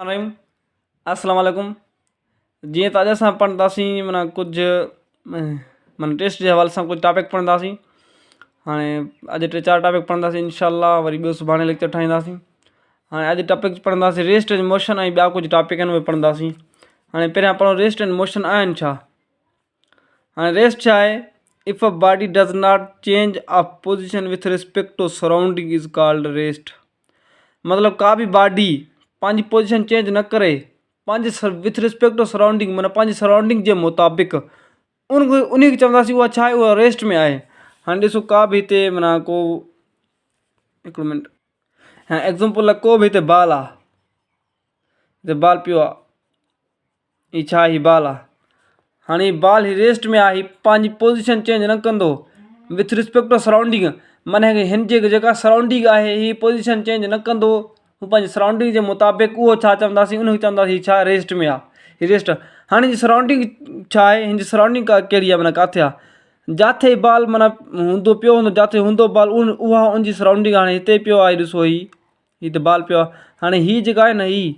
रहीम अस्सलाम वालेकुम। जीअं त अॼु असां पढ़ंदासीं माना कुझु माना टेस्ट जे हवाले सां कुझु टॉपिक पढ़ंदासीं। हाणे अॼु 3-4 टॉपिक पढ़ंदासीं इंशाअल्लाह, वरी ॿियो सुभाणे लेक्चर ठाहींदासीं। हाणे अॼु टॉपिक पढ़ंदासीं रेस्ट एंड मोशन ऐं ॿिया कुझु टॉपिक आहिनि उहे पढ़ंदासीं। हाणे पहिरियां पढ़ो रेस्ट एंड मोशन आहिनि छा। हाणे रेस्ट छा आहे? If a body does not change a position with respect to surrounding is called rest. मतिलबु का बि बॉडी पंहिंजी पोजीशन चेंज न करे पंहिंजे विथ रिस्पेक्ट टू सराउंडिंग माना पंहिंजी सराउंडिंग जे मुताबिक़ उन खे चवंदासीं उहा छा आहे, उहा रेस्ट में आहे। हाणे ॾिसो का बि हिते माना को हिकिड़ो मिनट, हाणे एग्ज़ाम्पल लाइ को बि हिते बाल आहे, हिते बाल पियो आहे, हीअ छा हीअ बाल आहे। हाणे हीअ बाल हीअ रेस्ट में आहे, हीअ पंहिंजी पोजीशन चेंज न कंदो विथ रिस्पेक्ट टू सराउंडिंग, माना हिन जे जेका सराउंडिंग आहे हीअ पोजीशन चेंज न कंदो, हू पंहिंजी सराउंडिंग जे मुताबिक़ उहो छा चवंदासीं, उनखे चवंदासीं छा रेस्ट में आहे, हीअ रेस्ट। हाणे जी सराउंडिंग छा आहे, हिन जी सराउंडिंग कहिड़ी आहे, माना किथे आहे, जिथे बाल माना हूंदो पियो हूंदो, जिथे हूंदो बाल उहा उनजी सराउंडिंग। हाणे हिते पियो आहे, ॾिसो हीअ हिते बाल पियो आहे। हाणे हीअ जेका आहे न हीअ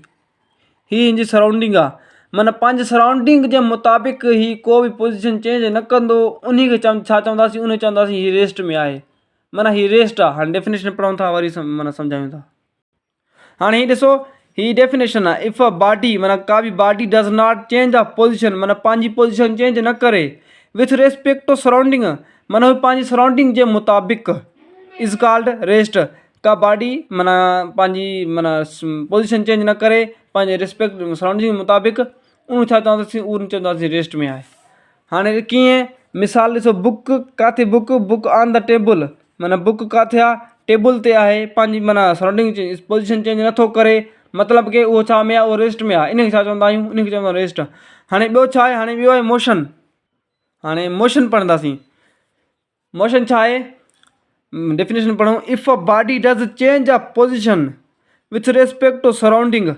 हिन जी सराउंडिंग आहे, माना पंहिंजे सराउंडिंग जे मुताबिक़ ही को बि पोजीशन चेंज न कंदो, उन खे छा चवंदासीं, उन खे चवंदासीं हीअ रेस्ट में आहे, माना हीअ रेस्ट आहे। हाणे डेफिनेशन पढ़ूं था, वरी माना सम्झायूं था। हाणे हीअ ॾिसो हीअ डेफिनेशन आहे, इफ़ अ बॉडी माना का बि body does not change a position माना पंहिंजी पोजीशन चेंज न करे विथ रिस्पेक्ट टू सराउंडिंग माना हू पंहिंजी सराउंडिंग जे मुताबिक़ इज़ कॉल्ड रेस्ट। का बॉडी माना पंहिंजी माना पोजीशन चेंज न करे पंहिंजे रिस्पेक्ट सराउंडिंग जे मुताबिक़ उन छा चवंदासीं, उन चवंदासीं रेस्ट में आहे। हाणे कीअं मिसाल ॾिसो, बुक किथे बुक ऑन द टेबल माना बुक किथे आहे, टेबल ते आहे, पंहिंजी माना सराउंडिंग पोजीशन चेंज नथो करे, मतिलबु की उहो छा में आहे, उहो रेस्ट में आहे, इन खे छा चवंदा आहियूं, इन खे चवंदा रेस्ट। हाणे ॿियो छा आहे, हाणे ॿियो आहे मोशन। हाणे मोशन पढ़ंदासीं। मोशन छा आहे, डेफिनेशन पढ़ूं, if a body does change a position with respect to surrounding,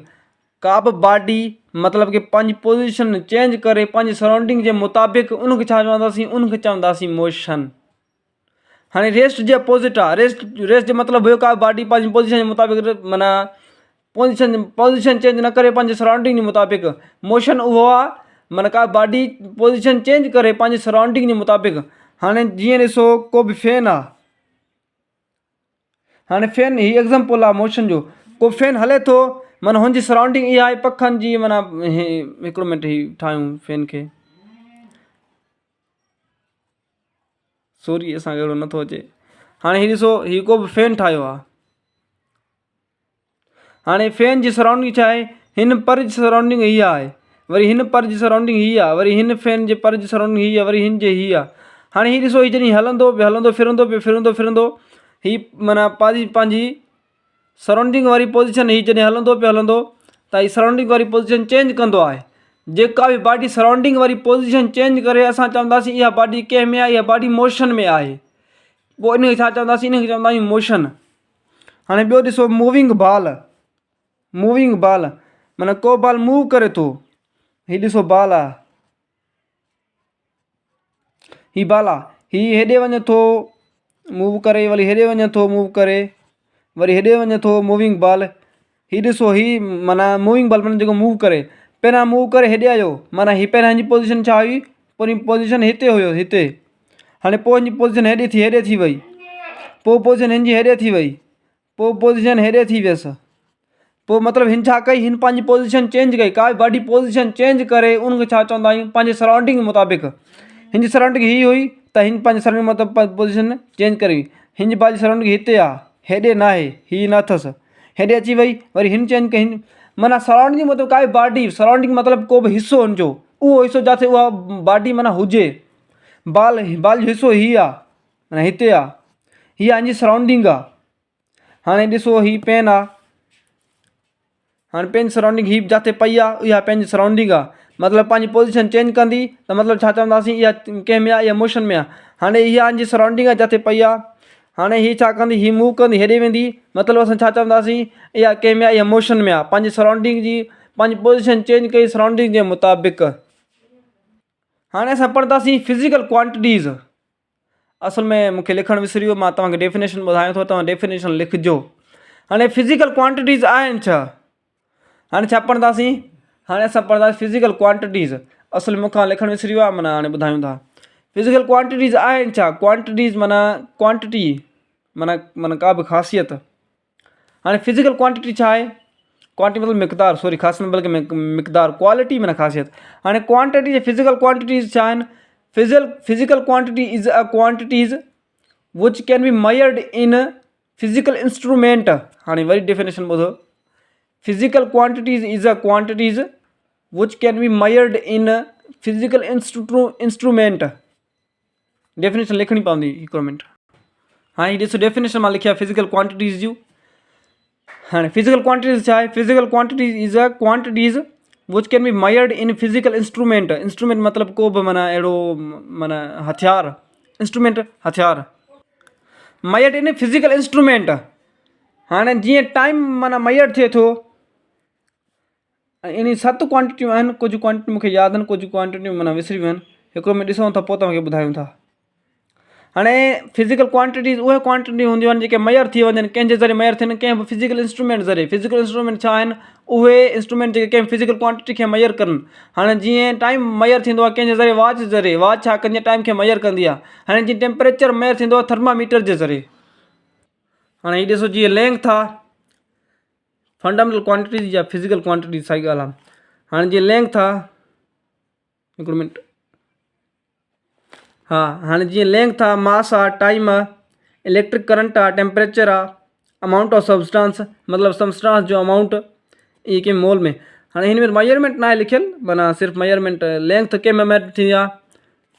का बि बॉडी मतिलबु की पंहिंजी पोजीशन चेंज करे पंहिंजी सराउंडिंग जे मुताबिक़ उनखे छा चवंदासीं, उनखे चवंदासीं मोशन। हाणे रेस्ट जे अपोज़िट आहे, रेस्ट जो मतिलबु हुयो का बॉडी पंहिंजी पोजीशन जे मुताबिक़ माना पोजीशन चेंज न करे पंहिंजे सराउंडिंग जे मुताबिक़। मोशन उहो आहे माना का बॉडी पोजीशन चेंज करे पंहिंजी सराउंडिंग जे मुताबिक़। हाणे जीअं ॾिसो को बि फैन आहे, हाणे फैन ही एग्ज़ाम्पल आहे मोशन जो, को फैन हले थो माना हुनजी सराउंडिंग इहा आहे पखनि जी, माना हिकिड़ो मिंट ही ठाहियूं फैन खे, सॉरी असांखे अहिड़ो नथो अचे। हाणे हीअ ॾिसो हीअ को बि फैन ठाहियो आहे। हाणे फैन जी सराउंडिंग छा आहे, हिन पर जी सराउंडिंग हीअ आहे, वरी हिन पर जी सराउंडिंग हीअ आहे, वरी हिन फैन जे पर जी सराउंडिंग हीअ आहे, वरी हिन जे हीअ आहे। हाणे हीअ ॾिसो हीअ जॾहिं हलंदो फिरंदो हीअ माना पंहिंजी सराउंडिंग वारी पोजीशन, हीअ जॾहिं हलंदो त हीअ सराउंडिंग वारी पोजीशन चेंज कंदो आहे। जेका बि बॉडी सराउंडिंग वारी पोजीशन चेंज करे असां चवंदासीं इहा बॉडी कंहिं में आहे, इहा बॉडी मोशन में आहे, पोइ इन खे छा चवंदासीं, इन खे चवंदा आहियूं मोशन। हाणे ॿियो ॾिसो मूविंग बॉल माना को बॉल मूव करे थो, हीअ ॾिसो बॉल आहे, हीअ बॉल आहे, हीअ हेॾे वञे थो मूव करे, वरी हेॾे वञे थो मूव करे, वरी हेॾे वञे थो मूविंग बॉल। हीअ ॾिसो हीअ माना मूविंग बॉल माना जेको मूव करे, पहिरियां मूव करे हेॾे आयो माना हीअ पहिरियां हिनजी पोजीशन छा हुई, पूरी पोजीशन हिते हुयो हिते। हाणे पोइ हिनजी पोजीशन हेॾे थी वई, पोइ पोजीशन हिनजी हेॾे थी वई, पोइ पोजीशन हेॾे थी वियसि, पोइ मतिलबु हिन छा कई, हिन पंहिंजी पोजीशन चेंज कई। का बॉडी पोजीशन चेंज करे उनखे छा चवंदा आहियूं, पंहिंजे सराउंडिंग जे मुताबिक़। हिन जी सराउंडिंग हीअ हुई त हिन पंहिंजे सराउंडिंग मतिलबु पोजीशन चेंज करे, हिन जी पंहिंजी सराउंडिंग हिते आहे, हेॾे न आहे, हीअ न अथसि, हेॾे अची वई, वरी हिन चेंज कई, माना सराउंडिंग मतिलबु का बि बॉडी सराउंडिंग मतिलबु को बि हिसो हुनजो, उहो हिसो जिथे उहा बॉडी माना हुजे, बॉल जो हिसो हीअ आहे माना हिते आहे, हीअ हिनजी सराउंडिंग आहे। हाणे ॾिसो हीअ पेन आहे, हाणे पेन सराउंडिंग हीअ जिथे पई आहे इहा पंहिंजी सराउंडिंग आहे, मतिलबु पंहिंजी पोजीशन चेंज कंदी त मतिलबु छा चवंदासीं, इहा कंहिं में आहे, इहा मोशन में आहे। हाणे इहा हिनजी सराउंडिंग आहे जिथे पई आहे, हाणे हीअ छा कंदी, हीअ मूव कंदी हेॾे वेंदी, मतिलबु असां छा चवंदासीं, इहा कंहिं में आहे, इहा मोशन में आहे, पंहिंजी सराउंडिंग जी पंहिंजी पोजीशन चेंज कई सराउंडिंग जे मुताबिक़। हाणे असां पढ़ंदासीं फिज़िकल क्वांटिटीज़। असल में मूंखे लिखणु विसरी वियो, मां तव्हांखे डेफिनेशन ॿुधायां थो, तव्हां डेफिनेशन लिखिजो। हाणे फिज़िकल क्वांटिटीज़ आहिनि छा, हाणे छा पढ़ंदासीं, हाणे असां पढ़ंदासीं फिज़िकल क्वांटिटीज़। असुल मूंखां लिखणु विसरी वियो आहे, माना हाणे ॿुधायूं था। फिज़िकल क्वांटिटीज़ आहिनि छा? क्वांटिटीज़ माना क्वांटिटी, माना का बि ख़ासियत। हाणे फिज़िकल क्वांटिटी छा आहे? क्वांटिटी मतिलबु मिक़दार, सॉरी ख़ासि न बल्कि मिक़दार, क्वालिटी माना ख़ासियत। हाणे क्वांटिटी जे फिज़िकल क्वांटिटीज़ छा आहिनि? Physical quantity is a quantities which can be मयर्ड इन फिज़िकल इंस्ट्रूमेंट। हाणे वरी डेफिनेशन ॿुधो, physical quantities is a quantities which can be मयर्ड इन फिज़िकल इंस्ट्रूमेंट। डेफिनेशन लिखणी पवंदी, हिकिड़ो मिनट। हाँ, ये ॾिसो डेफिनेशन मां लिखिया फिज़िकल क्वांटिटीज़ जूं। हाँ, फिज़िकल क्वांटिटीज़ छा आहे? Physical quantities is a quantities which can be मयर्ड इन फिज़िकल इंस्ट्रूमेंट। इंस्ट्रूमेंट मतिलबु को बि माना अहिड़ो माना हथियार, इंस्ट्रूमेंट हथियार, मयर्ड इन फिज़िकल इंस्ट्रूमेंट। हाणे जीअं टाइम माना मयर्ड थिए थो, इन 7 क्वांटिटियूं आहिनि। कुझु क्वांटिटी मूंखे यादि आहिनि, कुझु क्वांटिटियूं माना विसरी वियूं आहिनि। हिकिड़ो में ॾिसूं था, पोइ तव्हांखे ॿुधायूं था। हाणे फिज़िकल क्वांटिटीज़ उहे क्वांटिटी हूंदियूं आहिनि जेके मयर थी वञनि, कंहिंजे ज़रिए मयर थियनि, कंहिं बि फिज़िकल इंस्ट्रूमेंट ज़रिए। फिज़िकल इंस्ट्रूमेंट छा आहिनि? उहे इंस्ट्रूमेंट जेके कंहिं फिज़िकल क्वांटिटी खे मयर कनि। हाणे जीअं टाइम मयर थींदो आहे कंहिंजे ज़रिए? वॉच ज़रिए। वॉच छा कंदी आहे? टाइम खे मयर कंदी आहे। हाणे जीअं टेम्परेचर मयर थींदो आहे थर्मामीटर जे ज़रिए। हाणे हीअ ॾिसो, जीअं लेंथ आहे फंडामेंटल क्वांटिटीज़ या फिज़िकल क्वांटिटीज़, सही ॻाल्हि आहे। हाणे जीअं लेंथ आहे, हिकिड़ो मिनट, हाँ, हाणे जीअं लेंथ आहे, मास आहे, टाइम आहे, इलेक्ट्रिक करंट आहे, टेम्परेचर आहे, अमाउंट ऑफ सबस्टांस मतिलबु सबस्टांस जो अमाउंट, इहे कंहिं मोल में। हाणे हिन में मयरमेंट न आहे लिखियलु, माना सिर्फ़ु मयरमेंट। लेंथ कंहिं में मेयर थींदी आहे?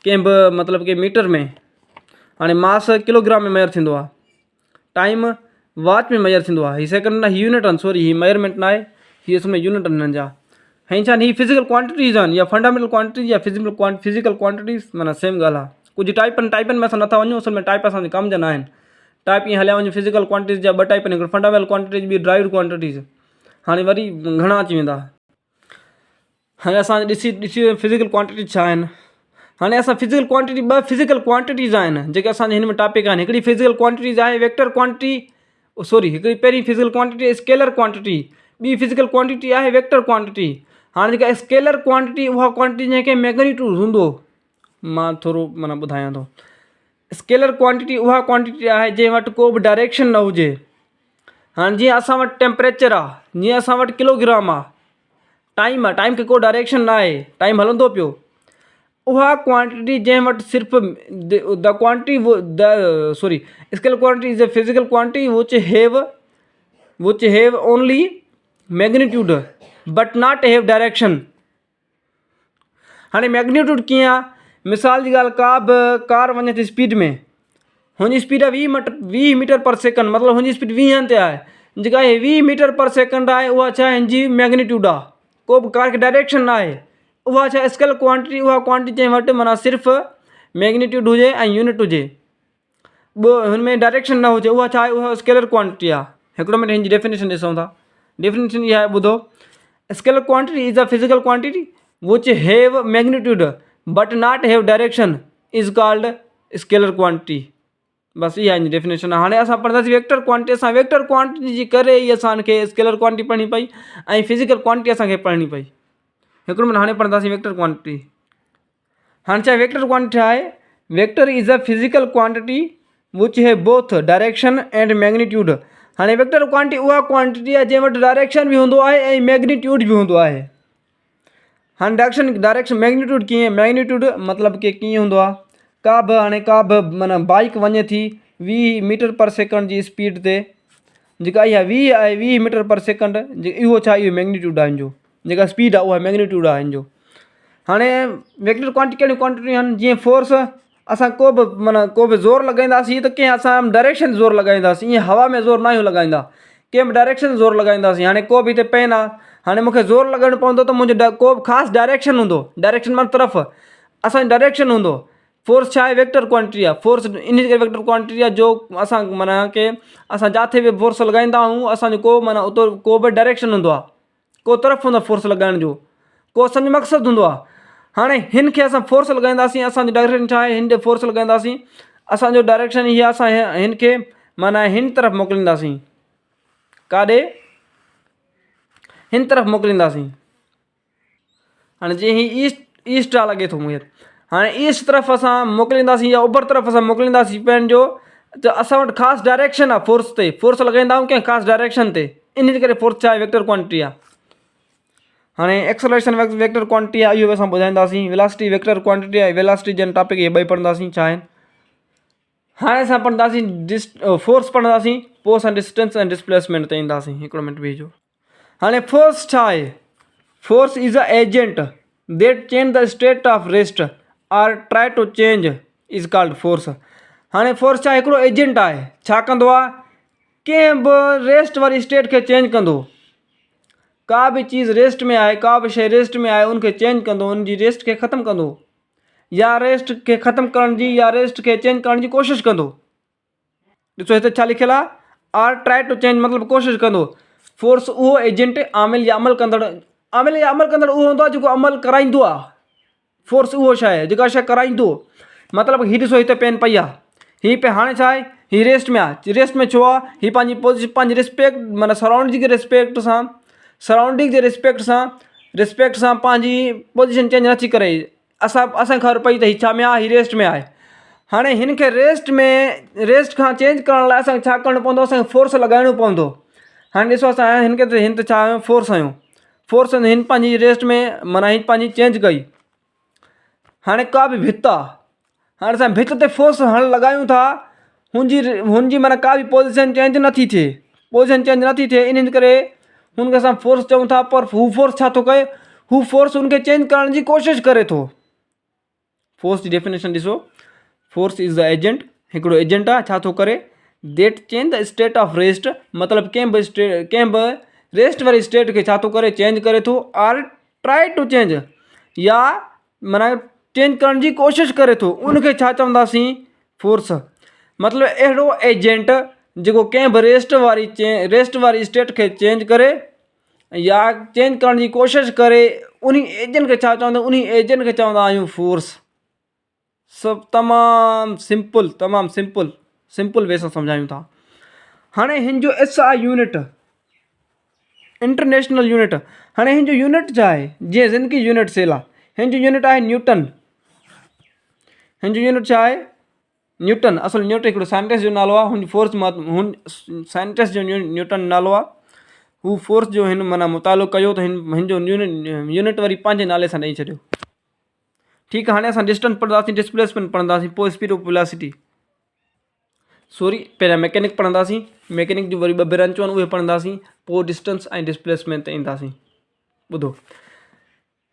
कंहिं बि मतिलबु के मीटर में। हाणे मास किलोग्राम में मेयर थींदो आहे। टाइम वॉच में मेयर थींदो आहे। हीअ सेकंड न, हीअ यूनिट आहिनि, सॉरी हीअ मयरमेंट न आहे, हीअ असुल में यूनिट आहिनि हिननि जा। हाणे छा हीअ फिज़िकल क्वांटिटीज़ आहिनि, या फंडामेंटल क्वांटिटीज़ या फिज़िकल क्वांटिटीज़, माना सेम ॻाल्हि आहे। कुझु टाइपनि में असां नथा वञूं, असल में टाइप असांजे कम जा न आहिनि। टाइप ईअं हलिया वञूं, फिज़िकल क्वांटिटीज़ जा 2 टाइप आहिनि, हिकिड़ो फंडामेंटल क्वांटिटीज़, ॿी ड्राइव्ड क्वांटिटीज़। हाणे वरी घणा अची वेंदा। हाणे असां ॾिसी फिज़िकल क्वांटिटी छा आहिनि। हाणे असां फिज़िकल क्वांटिटी 2 फिज़िकल क्वांटिटीज़ आहिनि जेके असांजे हिन में टॉपिक आहिनि। हिकिड़ी फिज़िकल क्वांटिटीज़ आहे वेक्टर क्वांटिटी, सॉरी हिकिड़ी पहिरीं फिज़िकल क्वांटिटी स्केलर क्वांटिटी, ॿी फिज़िकल क्वांटिटी आहे वेक्टर क्वांटिटी। हाणे जेका स्केलर क्वांटिटी, उहा क्वांटिटी जंहिंखे मैग्नीट्यूड हूंदो, मां थोरो माना ॿुधायां थो। स्केलर क्वांटिटी उहा क्वांटिटी आहे जंहिं वटि को बि डायरेक्शन न हुजे। हाणे जीअं असां वटि टेम्परेचर आहे, जीअं असां वटि किलोग्राम आहे, टाइम आहे, टाइम खे को डायरेक्शन न आहे, टाइम हलंदो पियो। उहा क्वांटिटी जंहिं वटि सिर्फ़ु the quantity sorry scalar quantity is a physical quantity which have only magnitude but not have direction. हाणे मैग्नीट्यूड कीअं आहे? मिसाल जी ॻाल्हि, का बि कार वञे थी स्पीड में, हुनजी स्पीड आहे 20 मीटर पर सेकंड, मतिलबु हुनजी स्पीड 20 ते आहे। जेका हे 20 मीटर पर सेकंड आहे, उहा छा हिनजी मैग्नीट्यूड आहे। को बि कार खे डायरेक्शन न आहे। उहा छा स्केलर क्वांटिटी, उहा क्वांटिटी जंहिं वटि माना सिर्फ़ु मैग्नीट्यूड हुजे ऐं यूनिट हुजे, हुन में डायरेक्शन न हुजे, उहा छा आहे? उहा स्केलर क्वांटिटी आहे। हिकिड़ो मिनट हिन जी डेफिनेशन ॾिसूं था। डेफिनेशन इहा आहे, ॿुधो। Scalar quantity is a physical quantity which have magnitude but not have direction is called scalar quantity. बसि इहा हिन जी डेफिनेशन आहे। हाणे असां पढ़ंदासीं वेक्टर क्वांटिटी। असां वेक्टर क्वांटिटी जी करे ई असांखे स्केलर क्वांटिटी पढ़णी पई ऐं फिज़िकल क्वांटिटी असांखे पढ़णी पई। हिकिड़ो मिनट, हाणे पढ़ंदासीं वेक्टर क्वांटिटी। हाणे छा वेक्टर क्वांटिटी आहे? Vector is a physical quantity which have both direction and magnitude. हाणे वेक्टर क्वांटिटी उहा क्वांटिटी आहे जंहिं वटि डायरेक्शन बि हूंदो आहे ऐं मैग्नीट्यूड बि हूंदो आहे। हाणे डायरेक्शन मैग्नीट्यूड कीअं? मैग्नीट्यूड मतिलबु कि कीअं हूंदो आहे? का बि माना बाइक वञे थी 20 मीटर पर सेकंड जी स्पीड ते, जेका इहा 20 आहे, 20 मीटर पर सेकंड, इहो छा? इहो मैग्नीट्यूड आहे हिनजो। जेका स्पीड आहे उहा मैग्नीट्यूड आहे हिनजो। हाणे वेक्टर क्वांटिटी कहिड़ियूं क्वांटिटियूं आहिनि? जीअं फोर्स, असां को बि ज़ोर लॻाईंदासीं त कंहिं असां डायरेक्शन ज़ोर लॻाईंदासीं, ईअं हवा में ज़ोर न आहियूं लॻाईंदा, कंहिं बि डायरेक्शन ज़ोर लॻाईंदासीं। हाणे को बि हिते पेन आहे, हाणे मूंखे ज़ोर लॻाइणो पवंदो त मुंहिंजो को बि ख़ासि डायरेक्शन हूंदो। डायरेक्शन माना तरफ़ असांजो डायरेक्शन हूंदो। फोर्स छा आहे? वेक्टर क्वांटिटी आहे। फोर्स इन करे वेक्टर क्वांटिटी आहे जो असां माना के असां जिथे बि फोर्स लॻाईंदा आहियूं, असांजो को माना उतो को बि डायरेक्शन हूंदो आहे, को तरफ़ हूंदो आहे फोर्स लॻाइण जो, को असांजो मक़सदु हूंदो आहे। हाणे हिन खे असां फोर्स लॻाईंदासीं, असांजो डायरेक्शन छा आहे? हिन ते फोर्स लॻाईंदासीं, असांजो डायरेक्शन इहा, असां हिन खे माना हिन तरफ़ मोकिलींदासीं। काॾे? हिन तरफ़ मोकिलींदासीं। हाणे जीअं ही ईस्ट आहे लॻे थो मूंखे, हाणे ईस्ट तरफ़ असां मोकिलींदासीं या ओभर तरफ़ असां मोकिलींदासीं पंहिंजो, त असां वटि ख़ासि डायरेक्शन आहे फोर्स ते, फोर्स लॻाईंदा आहियूं कंहिं ख़ासि डायरेक्शन ते, इन करे फोर्स छा आहे, वेक्टर क्वांटिटी आहे। हाणे एक्सेलरेशन वेक्टर क्वांटिटी आहे, इहो बि असां ॿुधाईंदासीं। वेलोसिटी वेक्टर क्वांटिटी आहे, वेलोसिटी जन टॉपिक इहे ॿई पढ़ंदासीं छा आहिनि। हाणे असां पढ़ंदासीं फोर्स पढ़ंदासीं, पोइ असां डिस्टेंस ऐं डिस्प्लेसमेंट ते ईंदासीं। हिकिड़ो मिंट बीहजो। हाणे फोर्स छा आहे? Force is a agent that change the state of rest or try to change is called force. हाणे फोर्स छा हिकिड़ो एजेंट आहे, छा कंदो आहे, कंहिं बि रेस्ट वारी स्टेट खे चेंज कंदो। का बि चीज़ रेस्ट में आहे, का बि शइ रेस्ट में आहे, उनखे चेंज कंदो, उनजी रेस्ट खे ख़तमु कंदो, या रेस्ट खे ख़तमु करण जी या रेस्ट खे चेंज करण जी कोशिशि कंदो। ॾिसो हिते छा लिखियलु आहे, आर ट्राई टू चेंज मतिलबु कोशिशि कंदो। फोर्स उहो एजेंट आमिल या अमल कंदड़, आमिल या अमल कंदड़ उहो हूंदो आहे जेको अमल कराईंदो आहे। फोर्स उहो शइ आहे जेका शइ कराईंदो। मतिलबु हीअ ॾिसो हिते पेन पई आहे, हीअ पे हाणे छा आहे, हीअ रेस्ट में आहे। रेस्ट में छो आहे? हीअ पंहिंजी पोजिशन, पंहिंजी रिस्पेक्ट माना सराउंडिंग जे रिस्पेक्ट सां, सराउंडिंग जे रिस्पेक्ट सां पंहिंजी पोजिशन चेंज नथी करे। असांखे ख़बर पई त हीअ छा में आहे, हीअ रेस्ट में आहे। हाणे हिन खे रेस्ट खां चेंज करण लाइ असांखे छा करिणो पवंदो, असांखे फोर्स लॻाइणो पवंदो। हाणे ॾिसो असां हिन ते छा आहियूं, फोर्स आहियूं। फोर्स हिन पंहिंजी रेस्ट में माना हिन पंहिंजी चेंज कई। हाणे का बि भित आहे, हाणे असां भित ते फोर्स हाणे लॻायूं था, हुनजी माना का बि पोजिशन चेंज नथी थिए, इन करे हुनखे असां फोर्स चऊं था। पर हू फोर्स छा थो कहे, हू फोर्स हुनखे चेंज करण जी कोशिशि करे थो। फोर्स जी डेफिनेशन ॾिसो, फोर्स इज़ द एजेंट, हिकिड़ो एजेंट आहे, छा थो करे, that change the state of rest, मतिलबु कंहिं बि रेस्ट वारी स्टेट खे छा थो करे, चेंज करे थो। आर ट्राई टू चेंज, या माना चेंज करण जी कोशिशि करे थो, उनखे छा चवंदासीं, फोर्स। मतिलबु अहिड़ो एजेंट जेको कंहिं बि रेस्ट वारी स्टेट खे चेंज करे या चेंज करण जी कोशिशि करे, उन एजेंट खे छा चवंदा, उन एजेंट खे चवंदा आहियूं फोर्स। सभु तमामु सिंपल वे सां सम्झायूं था। हाणे हिन जो एस आहे यूनिट, इंटरनेशनल यूनिट। हाणे हिन जो यूनिट छा आहे, जीअं ज़िंदगी यूनिट सेल आहे, हिन जो यूनिट आहे न्यूटन। हिन जो यूनिट छा आहे, न्यूटन। असुल न्यूटन हिकिड़ो साइंटिस्ट जो नालो आहे, हुन फोर्स हुन साइंटिस्ट जो न्यूटन नालो आहे। हू फोर्स जो हिन माना मुतालो कयो, त हिन जो यूनिट वरी पंहिंजे नाले सां ॾेई छॾियो। ठीकु आहे। हाणे असां डिस्टेंस पढ़ंदासीं, डिस्प्लेसमेंट पढ़ंदासीं, पोइ स्पीड ऑफ वेलोसिटी, पहिरियां मैकेनिक पढ़ंदासीं, मैकेनिक जूं वरी ॿ ब्रांचूं आहिनि उहे पढ़ंदासीं, पोइ डिस्टेंस ऐं डिस्प्लेसमेंट ते ईंदासीं। ॿुधो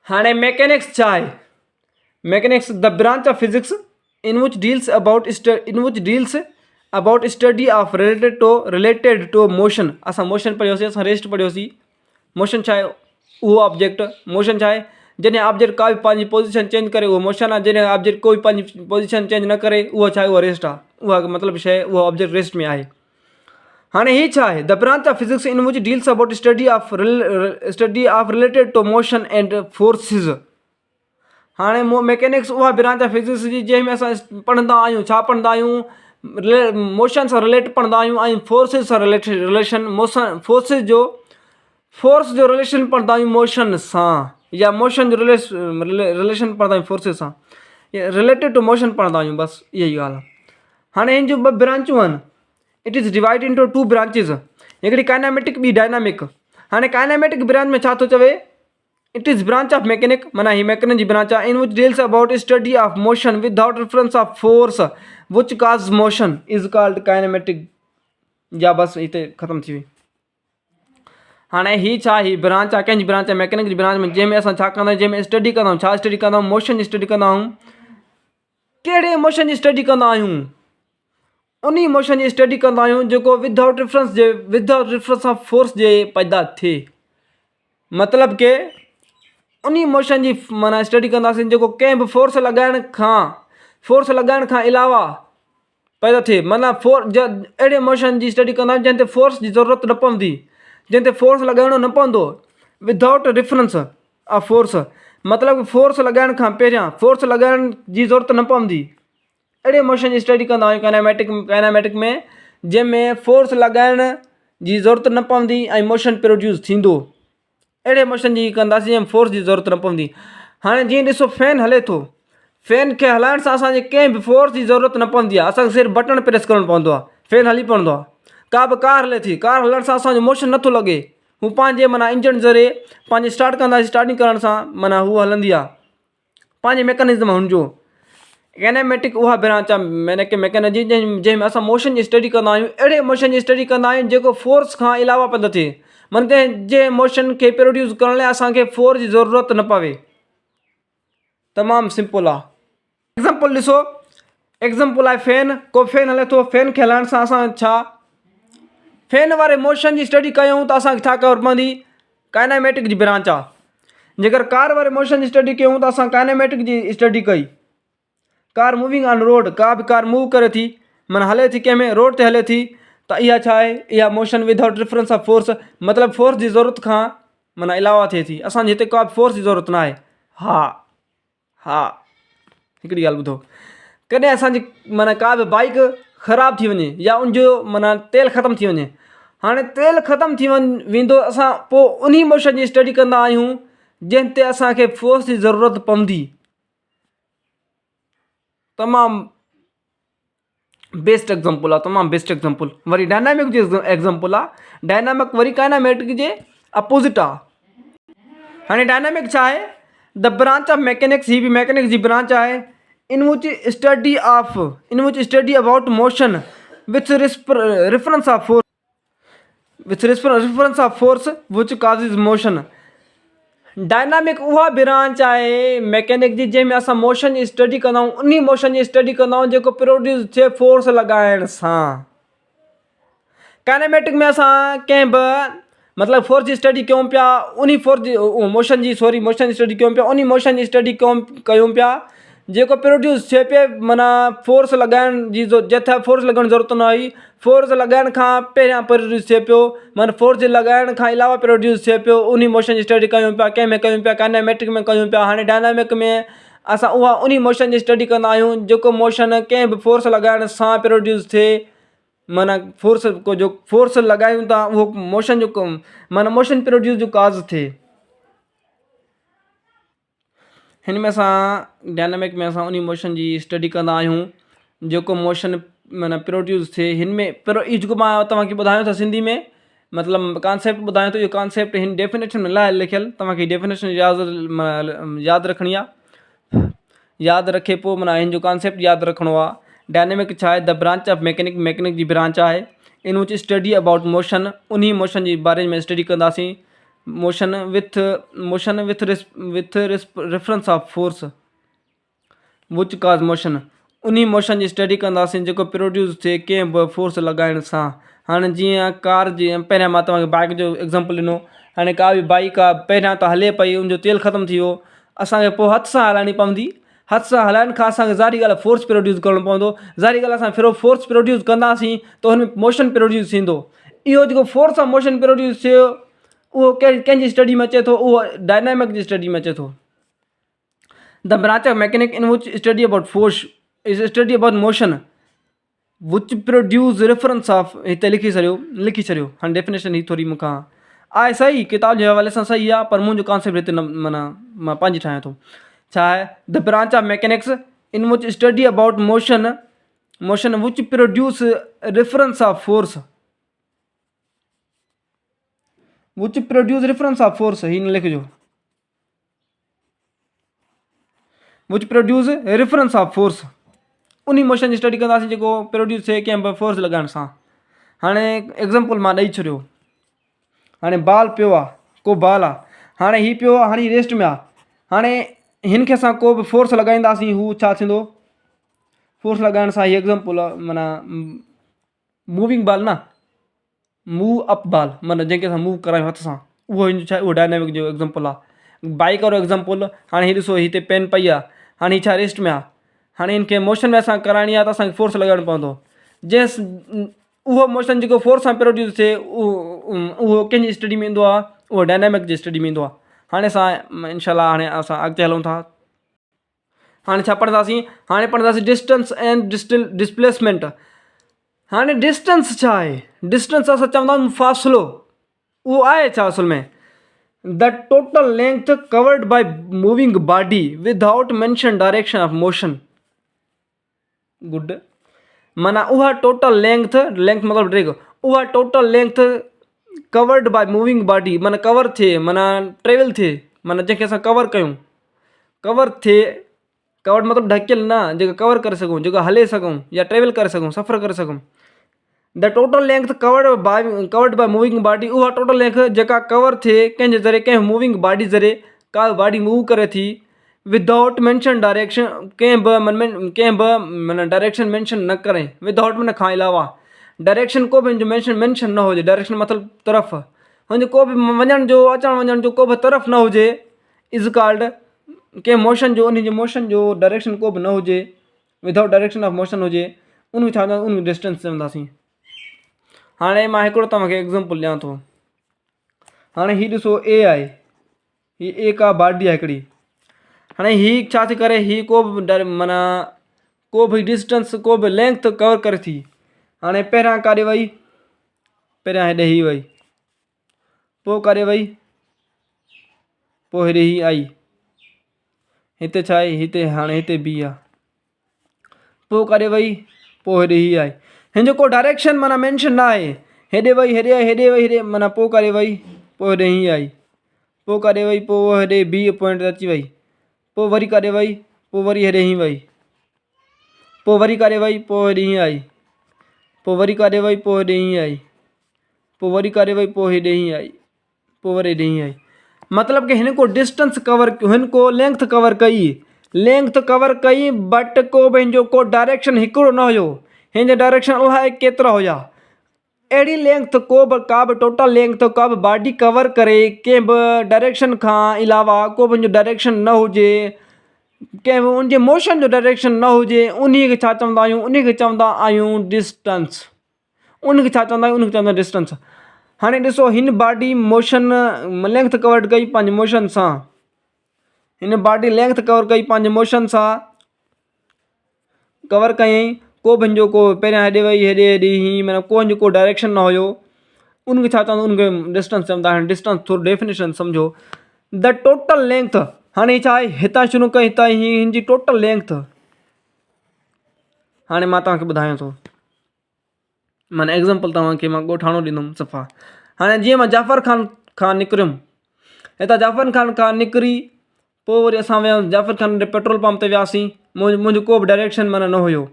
हाणे मैकेनिक्स छा आहे। Mechanics the branch of physics in which deals about study of related to motion. असां मोशन पढ़ियोसीं, असां रेस्ट पढ़ियोसीं। मोशन छा आहे, उहो ऑब्जेक्ट। मोशन छा आहे, जॾहिं ऑब्जेक्ट का बि पंहिंजी पोजिशन चेंज करे उहो मोशन आहे, जॾहिं ऑब्जेक्ट कोई पंहिंजी पोजिशन चेंज न करे उहो छा आहे, उहा रेस्ट आहे। उहा मतिलबु शइ, उहा ऑब्जेक्ट रेस्ट में आहे। हाणे हीअ छा आहे, the branch of physics in which deals about study of related to motion and forces. हाणे मैकेनिक्स उहा ब्रांच ऑफ फिजिक्स जी जंहिंमें असां पढ़ंदा आहियूं, छा पढ़ंदा आहियूं, मोशन सां रिलेट पढ़ंदा आहियूं ऐं फोर्सिस सां फोर्स जो रिलेशन पढ़ंदा आहियूं मोशन सां, या मोशन जो रिलेशन पढ़ंदा आहियूं फोर्सिस सां, रिलेटेड टू मोशन पढ़ंदा आहियूं। बसि इहा ई ॻाल्हि आहे। हाणे हिन जूं ॿ ब्रांचूं आहिनि, it is divide into 2 branches, हिकिड़ी काइनेमेटिक ॿी डायनामिक। हाणे काइनेमेटिक ब्रांच में छा थो चवे, it is branch of mechanic, माना ही मैकेनिक जी ब्रांच आहे, in which deals about study of motion without reference of force विच काज मोशन इज़ कॉल्ड काइनेमेटिक। या बसि हिते ख़तमु थी वई। हाणे हीअ छा, ही ब्रांच आहे, कंहिंजी ब्रांच आहे, मैकेनिक जी ब्रांच में, जंहिंमें असां छा कंदा आहियूं, जंहिंमें स्टडी कंदा आहियूं, छा स्टडी कंदा आहियूं, मोशन जी स्टडी कंदा आहियूं। कहिड़े मोशन जी स्टडी कंदा आहियूं, उन मोशन जी स्टडी कंदा आहियूं जेको विदाउट रेफरेंस ऑफ फोर्स जे पैदा थिए। मतिलबु के उन मोशन जी माना स्टडी कंदासीं जेको कंहिं बि फोर्स लॻाइण खां अलावा पैदा थिए। माना अहिड़े मोशन जी स्टडी कंदा आहियूं जंहिं ते फोर्स जी ज़रूरत न पवंदी, जंहिं ते फोर्स लॻाइणो न पवंदो, विदाउट रेफरेंस ऑफ फोर्स। मतिलबु फोर्स लॻाइण खां पहिरियां फोर्स लॻाइण जी ज़रूरत न पवंदी, अहिड़े मोशन जी स्टडी कंदा आहियूं काइनेमेटिक में, जंहिंमें फोर्स लॻाइण जी ज़रूरत न पवंदी ऐं मोशन प्रोड्यूस थींदो। अहिड़े मोशन जी कंदासीं जंहिंमें फोर्स जी ज़रूरत न पवंदी। हाणे जीअं ॾिसो फैन हले थो, फैन खे हलाइण सां असांजे कंहिं बि फोर्स जी ज़रूरत न पवंदी आहे, असांखे सिर्फ़ु बटण प्रेस करणो पवंदो आहे, फैन हली पवंदो आहे। का बि कार हले थी, कार हलण सां असांजो मोशन नथो लॻे, हू पंहिंजे माना इंजन ज़रिए पंहिंजे स्टार्ट कंदासीं, स्टार्टिंग करण सां माना हू हलंदी आहे, पंहिंजे मैकेनिज़म हुनजो। कैनेमेटिक उहा ब्रांच आहे मैकेनिजी जंहिंमें असां मोशन जी स्टडी कंदा आहियूं, अहिड़े मोशन जी स्टडी कंदा आहियूं जेको फोर्स खां अलावा पंधु थिए, माना जंहिं मोशन खे प्रोड्यूस करण लाइ असांखे फोर्स जी ज़रूरत न पवे। तमामु सिंपल आहे। एग्ज़ाम्पल ॾिसो, एग्ज़ाम्पल आहे फैन। को फैन हले थो, फैन खे हलाइण सां असां छा फैन वारे मोशन जी स्टडी कयूं त असांखे छा ख़बर पवंदी, काइनेमेटिक जी ब्रांच आहे। जेकर कार वारे मोशन जी स्टडी कयूं त असां काइनेमेटिक जी स्टडी कई। कार मूविंग ऑन रोड, का बि कार मूव करे थी, माना हले थी कंहिंमें रोड ते हले थी, त इहा छा आहे, इहा motion without difference of force, मतिलबु फोर्स जी ज़रूरत खां माना अलावा थिए थी, असांजे हिते का बि फोर्स जी ज़रूरत न आहे। हा हिकिड़ी ॻाल्हि ॿुधो, कॾहिं असांजी माना का बि बाइक ख़राबु थी वञे या उनजो माना तेल ख़तमु थी वञे, हाणे तेल ख़तमु थी वेंदो, असां पोइ उन मोशन जी स्टडी कंदा आहियूं जंहिं ते असांखे फोर्स जी ज़रूरत पवंदी। तमामु बेस्ट एग्ज़ाम्पल आहे, तमामु बेस्ट एग्ज़ाम्पल। वरी डायनामिक जो एग्ज़ाम्पल आहे। डायनामिक वरी काइनेमेटिक जे अपोज़िट आहे। हाणे डायनामिक छा आहे, द ब्रांच ऑफ मैकेनिक्स, ही बि मैकेनिक्स जी ब्रांच आहे, in which study about motion with reference of force, विच काज़िस मोशन। डायनामिक उहा ब्रांच आहे मैकेनिक जी जंहिंमें असां मोशन जी स्टडी कंदा आहियूं, उन मोशन जी स्टडी कंदा आहियूं जेको प्रोड्यूस थिए फोर्स लॻाइण सां। काइनेमेटिक में असां कंहिं बि मतिलबु फोर्स जी स्टडी कयूं पिया, उन फोर्स जी मोशन जी स्टडी कयूं पिया, उन मोशन जी स्टडी कयूं पिया जेको प्रोड्यूस थिए पिए, माना फोर्स लॻाइण जी जिथे फोर्स लॻण जी ज़रूरत न हुई, फोर्स लॻाइण खां पहिरियां प्रोड्यूस थिए पियो, माना फोर्स जे लॻाइण खां अलावा प्रोड्यूस थिए पियो, उन मोशन जी स्टडी कयूं पिया, कंहिंमें कयूं पिया, काइनेमेटिक में कयूं पिया। हाणे डायनामिक में असां उहा उन मोशन जी स्टडी कंदा आहियूं जेको मोशन कंहिं बि फोर्स लॻाइण सां प्रोड्यूस थिए, माना फोर्स लॻायूं था उहो मोशन जो माना मोशन प्रोड्यूस जो काज़ थिए। हिन में असां डायनामिक में असां उन मोशन जी स्टडी कंदा आहियूं जेको मोशन माना प्रोड्यूस थिए। हिन में पहिरियों इहो जेको मां तव्हांखे ॿुधायो था सिंधी में, मतिलबु कॉन्सेप्ट ॿुधायो थो, इहो कॉन्सेप्ट हिन डेफिनेशन में लाइ लिखियलु, तव्हांखे डेफिनेशन यादि रखणी आहे, यादि रखे पोइ माना हिन जो कॉन्सेप्ट यादि रखिणो आहे। डायनेमिक छा आहे, द ब्रांच ऑफ मैकेनिक जी ब्रांच आहे, in which study about motion, उन मोशन जे बारे में स्टडी कंदासीं, motion with reference of force which cause motion, उन मोशन जी स्टडी कंदासीं जेको प्रोड्यूस थिए कंहिं बि फोर्स लॻाइण सां। हाणे जीअं कार जी पहिरियां मां तव्हांखे बाइक जो एग्ज़ाम्पल ॾिनो, हाणे का बि बाइक आहे पहिरियां त हले पई, उनजो तेल ख़तमु थी वियो, असांखे पोइ हथ सां हलाइणी पवंदी, हथ सां हलाइण खां असांखे ज़ाहिरी ॻाल्हि आहे फोर्स प्रोड्यूस करणो पवंदो, ज़ाहिरी ॻाल्हि आहे असां फोर्स प्रोड्यूस कंदासीं त हुन में मोशन प्रोड्यूस थींदो। इहो जेको फोर्स ऑफ मोशन प्रोड्यूस थियो उहो कंहिंजी स्टडी में अचे थो, उहो डायनामिक जी स्टडी में अचे थो। द ब्रांच ऑफ मैकेनिक इन which study about force is study about motion which produce reference of, हिते लिखी छॾियो। हाणे डेफिनेशन ही थोरी मूंखां आहे सही, किताब जे हवाले सां सही आहे, पर मुंहिंजो कॉन्सेप्ट हिते न माना मां पंहिंजी ठाहियां थो। छा आहे, द ब्रांच ऑफ मैकेनिक्स इन which study about motion which produce reference of force, which produce reference of force, ही न लिखिजो, which produce reference of force, उन मोशन जी स्टडी कंदासीं जेको प्रोड्यूस थिए कंहिं बि फोर्स लॻाइण सां। हाणे एग्ज़ाम्पल मां ॾेई छॾियो, हाणे बॉल पियो आहे, को बॉल आहे, हाणे हीउ पियो आहे, हाणे हीउ रेस्ट में आहे, हाणे हिन खे असां को बि फोर्स लॻाईंदासीं, हू छा थींदो, फोर्स लॻाइण सां हीउ एग्ज़ाम्पल आहे, माना मूविंग बॉल न, मूव अप बॉल, माना जंहिंखे असां मूव करायूं हथ सां, उहो हिन जो छा आहे, उहो डायनामिक जो एग्ज़ाम्पल आहे। बाइक वारो एग्ज़ाम्पल, हाणे हीउ ॾिसो, हिते पेन पई आहे, हाणे हीउ छा रेस्ट में आहे, हाणे हिनखे मोशन में असां कराइणी आहे त असांखे फोर्स लॻाइणो पवंदो, जंहिं उहो मोशन जेको फोर्स सां प्रोड्यूस थिए उहो कंहिंजी स्टडी में ईंदो आहे, उहो डायनामिक जी स्टडी में ईंदो आहे। हाणे असां इनशाला हाणे असां अॻिते हलूं था। हाणे छा पढ़ंदासीं, हाणे पढ़ंदासीं डिस्टेंस एंड डिस्प्लेसमेंट। हाणे डिस्टेंस छा आहे, डिस्टेंस असां चवंदा आहियूं फ़ासिलो, उहो आहे छा असल में, the total length covered by moving body without mention direction of motion. Good. माना उहा टोटल लेंथ मतलब ड्रैग, उहा total length covered by moving body माना कवर थे, माना ट्रेवल थे, माना जैसे असां कवर कयूं, कवर थे, कवर्ड मतलब ढकियल ना, जेका कवर करे सघूं, जेका हले सघूं या ट्रेवल करे सघूं, सफ़र करे सघूं। The total length covered by moving body, उहा टोटल लेंथ जेका कवर थे कंहिंजे ज़रिए, कंहिं मूविंग बॉडी ज़रिए, का बॉडी मूव करे थी विदाउट मेंशन डायरेक्शन, कंहिं बि माना डायरेक्शन मेंशन न करें, विदाउट माना खां अलावा डायरेक्शन को बि मेंशन न हुजे, डायरेक्शन मतिलबु तरफ़, हुनजो को बि वञण जो अचण वञण जो को बि तरफ़ न हुजे, इज़ कॉल्ड कंहिं मोशन जो, उन जे मोशन जो डायरेक्शन को बि न हुजे, विदाउट डायरेक्शन ऑफ मोशन हुजे, उनखे छा चवंदा, उनखे डिस्टेंस चवंदासीं। हाणे मां हिकिड़ो तव्हांखे एग्ज़ाम्पल ॾियां थो। हाणे हीउ ॾिसो ए आहे, हीअ ए का बॉडी आहे हिकिड़ी। हाणे हीअ छा थी करे, हीअ को बि माना को बि डिस्टेंस, को बि लेंथ कवर करे थी। हाणे पहिरियां काॾे वई, पहिरियां हेॾे हीअ वई, पोइ काॾे वई, पोइ हेॾे हीअ आई, हिते छा आहे, हिते हाणे हिते बी आहे, पोइ काॾे वई, पोइ हेॾे हीअ आहे। हिनजो को डायरेक्शन माना मेंशन न आहे, हेॾे वई, हेॾे आई, हेॾे वई, हेॾे माना पोइ काॾे वई, पोइ हेॾे हीअ आई, पोइ काॾे वई, पोइ हेॾे बी पॉइंट अची वई, पोइ वरी काॾे वई, पोइ वरी हेॾे हीअ वई, पोइ वरी काॾे वई, पोइ हेॾे हीअ आई, पोइ वरी काॾे वई, पोइ हेॾे हीअ आई, पोइ वरी काॾे वई, पोइ हेॾे हीअ आई, पोइ वरी हेॾे हीअ आई। मतिलबु कि हिन को डिस्टेंस कवर कयो, हिन को लेंथ कवर कई, बट को बि हिनजो को डायरेक्शन हिकिड़ो न हुयो, हिन जा डायरेक्शन अलाए केतिरा हुया। अहिड़ी लेंथ का बि टोटल लेंथ का बि बॉडी कवर करे कंहिं बि डायरेक्शन खां अलावा को बि हिनजो डायरेक्शन न हुजे, कंहिं बि उनजे मोशन जो डायरेक्शन न हुजे, उन्हीअ खे छा चवंदा आहियूं, उनखे चवंदा आहियूं डिस्टेंस। उनखे छा चवंदा आहियूं, उनखे चवंदा डिस्टेंस। हाणे ॾिसो, हिन बॉडी मोशन लेंथ कवर कई पंहिंजे मोशन सां, हिन बॉडी लेंथ कवर कई पंहिंजे मोशन सां, कवर कयईं, को बि हिनजो को पहिरियां हेॾे वई, हेॾे हीअं माना को हिनजो को डायरेक्शन न हुयो, उनखे छा चवंदा, उनखे डिस्टेंस चवंदा आहिनि। डिस्टेंस थोरो डेफिनेशन सम्झो। द टोटल लेंथ, हाणे छा आहे, हितां शुरू कई, हितां हिन जी टोटल लेंथ, हाणे मां तव्हांखे ॿुधायां थो, माना एग्ज़ाम्पल तव्हांखे मां ॻोठाणो ॾींदुमि सफ़ा। हाणे जीअं मां जाफ़र ख़ान खां निकिरुमि, हितां जाफ़र ख़ान खां निकिरी, पोइ वरी असां वियासीं जाफ़र ख़ान पेट्रोल पंप ते वियासीं, मुंहिंजो को बि डायरेक्शन माना न हुयो,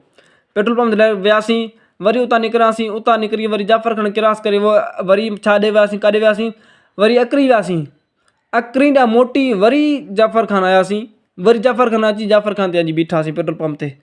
पेट्रोल पंप ते वियासीं, वरी उतां निकिरासीं, उतां निकिरी वरी जाफ़र ख़ान क्रॉस करे वरी छा ॾे वियासीं, काॾे वियासीं, वरी अकरी वियासीं, अकरी ॾांहुं मोटी वरी जाफ़र ख़ान आयासीं, वरी जाफ़र ख़ान अची जाफ़र ख़ान ते अची बीठासीं पेट्रोल पंप ते।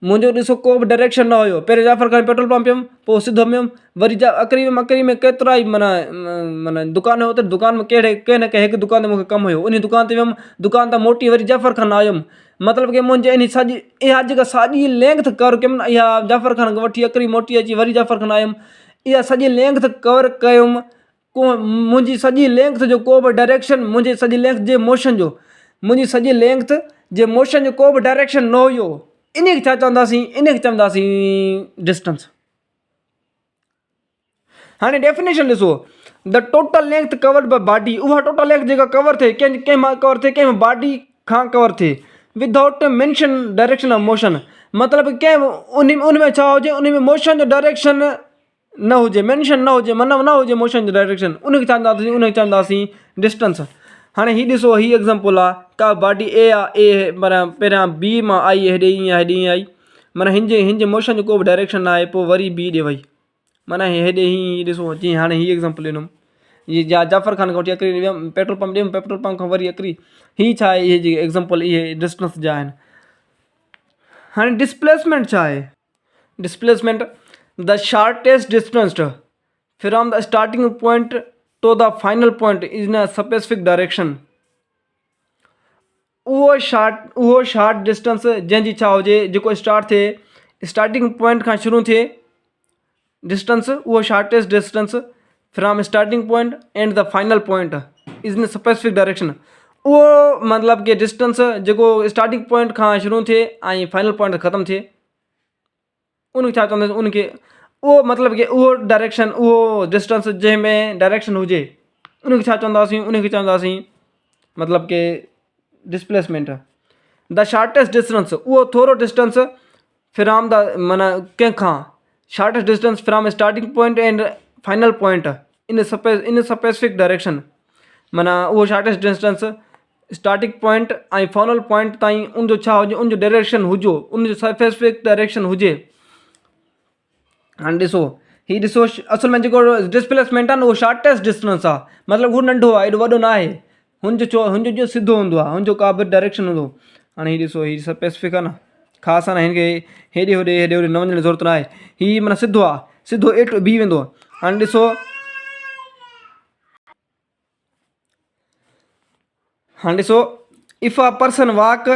मुंहिंजो ॾिसो को बि डायरेक्शन न हुयो, पहिरियों जाफ़र ख़ान पेट्रोल पंप वियुमि, पोइ सिधो वियुमि, वरी अकरी वियुमि, अकरी में केतिरा ई माना दुकान हुते, दुकान में कंहिं न कंहिं हिकु दुकान ते मूंखे कमु हुयो, उन दुकान ते वियुमि, दुकान तां मोटी वरी जाफ़र ख़ान आयुमि। मतिलबु कि मुंहिंजे इन सॼी इहा जेका साॼी लेंथ कवर कयुमि, इहा जाफ़र ख़ान वठी अकरी मोटी अची वरी जाफ़र ख़ान आयुमि, इहा सॼी लेंथ कवर कयुमि, को मुंहिंजी सॼी लेंथ जो को बि डायरेक्शन, मुंहिंजी सॼी लेंथ जे मोशन जो, मुंहिंजी सॼी लेंथ जे मोशन जो को बि डायरेक्शन न हुयो, इनखे छा चवंदासीं, इनखे चवंदासीं डिस्टेंस। हाणे डेफिनेशन ॾिसो, the total length covered by body, उहा टोटल लेंथ जेका कवर थिए, कंहिं मां कवर थिए, कंहिं बॉडी खां कवर थिए, without mention direction of motion, मतिलबु कंहिं उन में छा हुजे, उन में मोशन जो डायरेक्शन न हुजे, मेंशन न हुजे, माना न हुजे मोशन जो डायरेक्शन, उनखे चवंदासीं डिस्टेंस। हाणे हीउ ॾिसो, हीउ एग्ज़ाम्पल आहे, का बॉडी ए आहे, ए माना पहिरियां बी मां आई, हेॾे ईअं हेॾे ईअं आई, माना हिनजे मोशन जो को बि डायरेक्शन न आहे, पोइ वरी बी ॾे वई, माना हेॾे हीअं ॾिसो, जीअं हाणे हीउ एग्ज़ाम्पल ॾिनुमि, हीअ जाफ़र ख़ान खां वठी अकरी वियुमि, पेट्रोल पंप ॾियुमि, पेट्रोल पंप खां वरी अकरी, हीअ छा आहे, इहे जेके एग्ज़ाम्पल इहे डिस्टेंस जा आहिनि। हाणे डिस्प्लेसमेंट छा आहे, displacement the shortest distance from the starting point to the final point in a specific direction. उहो शार्ट डिस्टेंस जंहिंजी छा हुजे, जेको स्टार्ट थिए, स्टार्टिंग पॉइंट खां शुरू थिए डिस्टेंस, उहो shortest distance from starting point and the final point is in specific direction. उहो मतिलबु कि डिस्टेंस जेको स्टार्टिंग पॉइंट खां शुरू थिए ऐं फाइनल पॉइंट ख़तमु थिए, उनखे छा चवंदासीं, उनखे उहो मतिलबु कि उहो डायरेक्शन, उहो डिस्टेंस जंहिंमें डायरेक्शन हुजे, उनखे छा चवंदासीं, उनखे चवंदासीं मतिलबु कि डिस्प्लेसमेंट। द शार्टेस्ट डिस्टेंस, उहो थोरो डिस्टेंस फ्रॉम द माना कंहिंखां, shortest distance from starting point and final point in specific direction. माना उहो शार्टेस्ट डिस्टेंस स्टार्टिंग पॉइंट ऐं फाइनल पॉइंट ताईं उनजो छा हुजे, उनजो डायरेक्शन हुजो, उनजो स्पेसिफिक डायरेक्शन हुजे। हाणे ॾिसो ॾिसो असल में जेको डिस्प्लेसमेंट आहे न उहो शार्टेस्ट डिस्टेंस आहे, मतिलबु उहो नंढो आहे, एॾो वॾो न आहे। हुनजो जो सिधो हूंदो आहे, हुनजो का बि डायरेक्शन हूंदो। हाणे ॾिसो स्पेसिफिक आहे न, ख़ासि आहे न, हिनखे हेॾे होॾे न वञण जी ज़रूरत न आहे। हीअ माना सिधो आहे, सिधो A to B वेंदो। हाणे ॾिसो if a person walk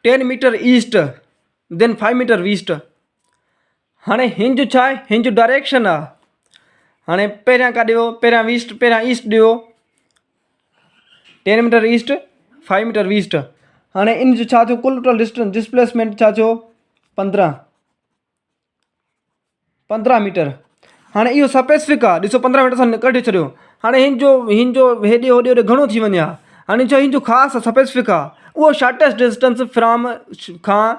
10 metre east then 5 metre west. हाणे हिन जो छा आहे, हिन जो डायरेक्शन आहे। हाणे पहिरियां का ॾियो, पहिरियां ईस्ट ॾियो, 10 मीटर ईस्ट 5 मीटर वेस्ट। हाणे इन जो छा थियो, कुल टोटल डिस्प्लेसमेंट छा थियो, 15 मीटर। हाणे इहो स्पेसिफिक आहे, ॾिसो 15 मीटर सां कढी छॾियो। हाणे हिन जो हेॾे होॾे घणो थी वञे हा। हाणे छा हिन जो ख़ासि स्पेसिफिक आहे, उहो शार्टेस्ट डिस्टेंस फ्रॉम खां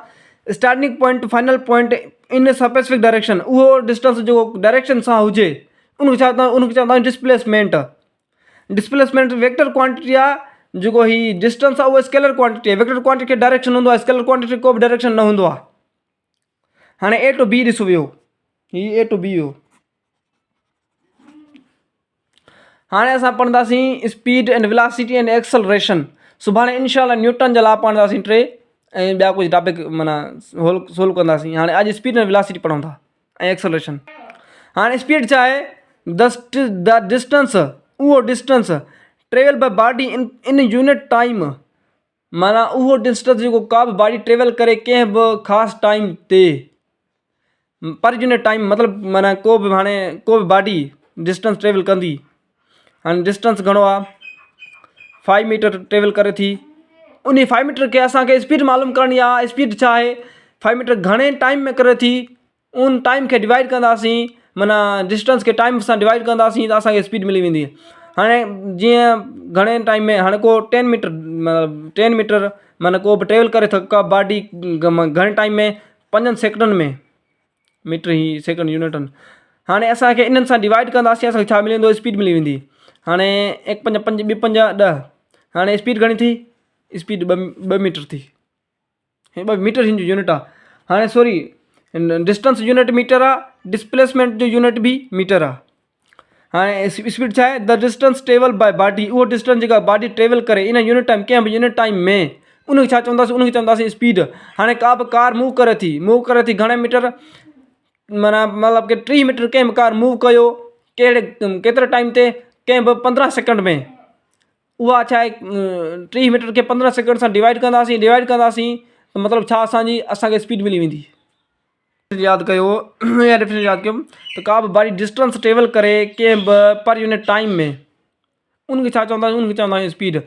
starting point final point in specific direction, उहो डिस्टेंस जेको डायरेक्शन सां हुजे उनखे चवंदा आहियूं डिस्प्लेसमेंट। डिस्प्लेसमेंट वेक्टर क्वांटिटी आहे, जेको ही डिस्टेंस आहे उहो स्केलर क्वांटिटी आहे। वेक्टर क्वांटिटी खे डायरेक्शन हूंदो आहे, स्केलर क्वांटिटी को बि डायरेक्शन न हूंदो आहे। हाणे A to B ॾिसो वियो, हीअ A to B हो। हाणे असां पढ़ंदासीं speed and velocity and acceleration. सुभाणे इंशाल्लाह न्यूटन जा लॉ पढ़ंदासीं 3 ऐं ॿिया कुझु टॉपिक माना सोल्व कंदासीं। हाणे अॼु स्पीड एंड वेलोसिटी पढ़ूं था ऐं एक्सेलरेशन। हाणे स्पीड छा आहे, द डिस्टेंस, उहो distance travel by body in unit time. माना उहो डिस्टेंस जेको का बि बॉडी ट्रेवल करे कंहिं बि ख़ासि टाइम ते, पर यूनिट टाइम मतिलबु माना को बि बॉडी डिस्टेंस ट्रेवल कंदी। हाणे डिस्टेंस घणो आहे, 5 मीटर ट्रेवल करे थी। उन 5 मीटर खे असांखे स्पीड मालूम करणी आहे। स्पीड छा आहे, 5 मीटर घणे टाइम में करे थी, उन टाइम खे डिवाइड कंदासीं, माना डिस्टेंस खे टाइम सां डिवाइड कंदासीं त असांखे स्पीड मिली वेंदी। हाणे जीअं घणे टाइम में, हाणे को 10 मीटर माना को बि ट्रेवल करे थो का बॉडी घणे टाइम में, 5 सेकंडनि में, मीटर ही सेकंड यूनिटनि। हाणे असांखे इन्हनि सां डिवाइड कंदासीं, असांखे छा मिली वेंदो, स्पीड मिली वेंदी। हाणे 1 5 5 2 5 10। हाणे स्पीड घणी थी, स्पीड 2 मीटर थी। 2 मीटर हिन जो यूनिट आहे। हाणे सॉरी डिस्टेंस यूनिट मीटर आहे, डिस्प्लेसमेंट जो यूनिट बि मीटर आहे। हाणे स्पीड छा आहे, the distance travel by body, उहो डिस्टेंस जेका बॉडी ट्रेवल करे इन यूनिट टाइम, कंहिं बि यूनिट टाइम में, उनखे छा चवंदासीं, उनखे चवंदासीं स्पीड। हाणे का बि कार मूव करे थी घणे मीटर, माना मतिलबु कि 3 मीटर कंहिं बि कार मूव कयो केतिरे टाइम ते, कंहिं बि 15 सेकंड में। उहा छा आहे, 3 मीटर खे 15 सेकंड सां डिवाइड कंदासीं त मतिलबु छा, असांखे स्पीड मिली वेंदी। यादि कयो या डेफिनेशन यादि कयो त का बि बॉडी डिस्टेंस ट्रेवल करे कंहिं बि पर यूनिट टाइम में, उनखे छा चवंदा आहियूं, उनखे चवंदा आहियूं स्पीड।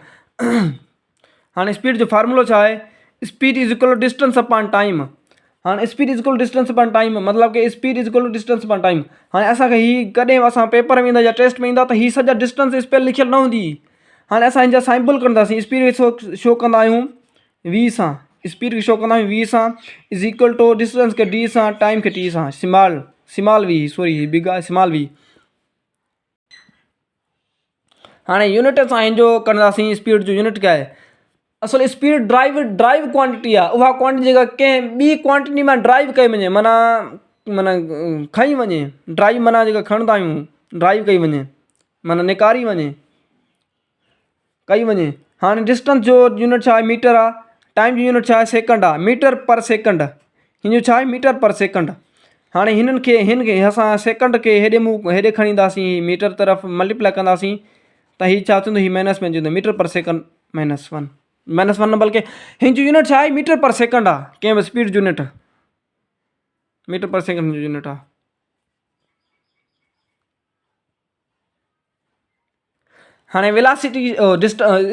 हाणे स्पीड जो फार्मूलो छा आहे, speed is equal to distance upon time. हाणे speed is equal to distance upon time मतिलबु कि speed is equal to distance upon time. हाणे असांखे हीअ कॾहिं असां पेपर में ईंदा या टेस्ट में ईंदा त हीअ सॼा डिस्टेंस इस पे लिखियलु न हूंदी। हाणे असां हिन जा सिंबल कंदासीं, स्पीड शो कंदा आहियूं V सां, स्पीड खे शो कंदा आहियूं V सां, इज़ इक्वल टू डिस्टेंस खे D सां, टाइम खे T सां, स्मॉल V, सॉरी बिग आहे स्मॉल V। हाणे यूनिट सां हिन जो कंदासीं, स्पीड जो यूनिट क्या आहे, असल स्पीड ड्राइव क्वांटिटी आहे। उहा क्वांटिटी जेका कंहिं ॿी क्वांटिटी में ड्राइव कई वञे, माना खई वञे। ड्राइव माना जेका खणंदा आहियूं, ड्राइव कई वञे, माना निकारी वञे, कई वञे। हाणे डिस्टेंस जो यूनिट छा आहे, मीटर आहे। टाइम जो यूनिट छा आहे, सेकंड आहे, मीटर पर सेकंड। हिन जो छा आहे, मीटर पर सेकंड। हाणे हिन खे असां सेकंड खे हेॾे खणी ईंदासीं, मीटर तरफ़ मल्टीप्लाई कंदासीं त हीअ छा थींदो, हीअ माइनस में थींदो, मीटर पर सेकंड -1 न, बल्कि हिन जो यूनिट छा आहे, मीटर पर सेकंड आहे। कंहिं बि speed unit metre per second जो यूनिट आहे। हाणे वेलासिटी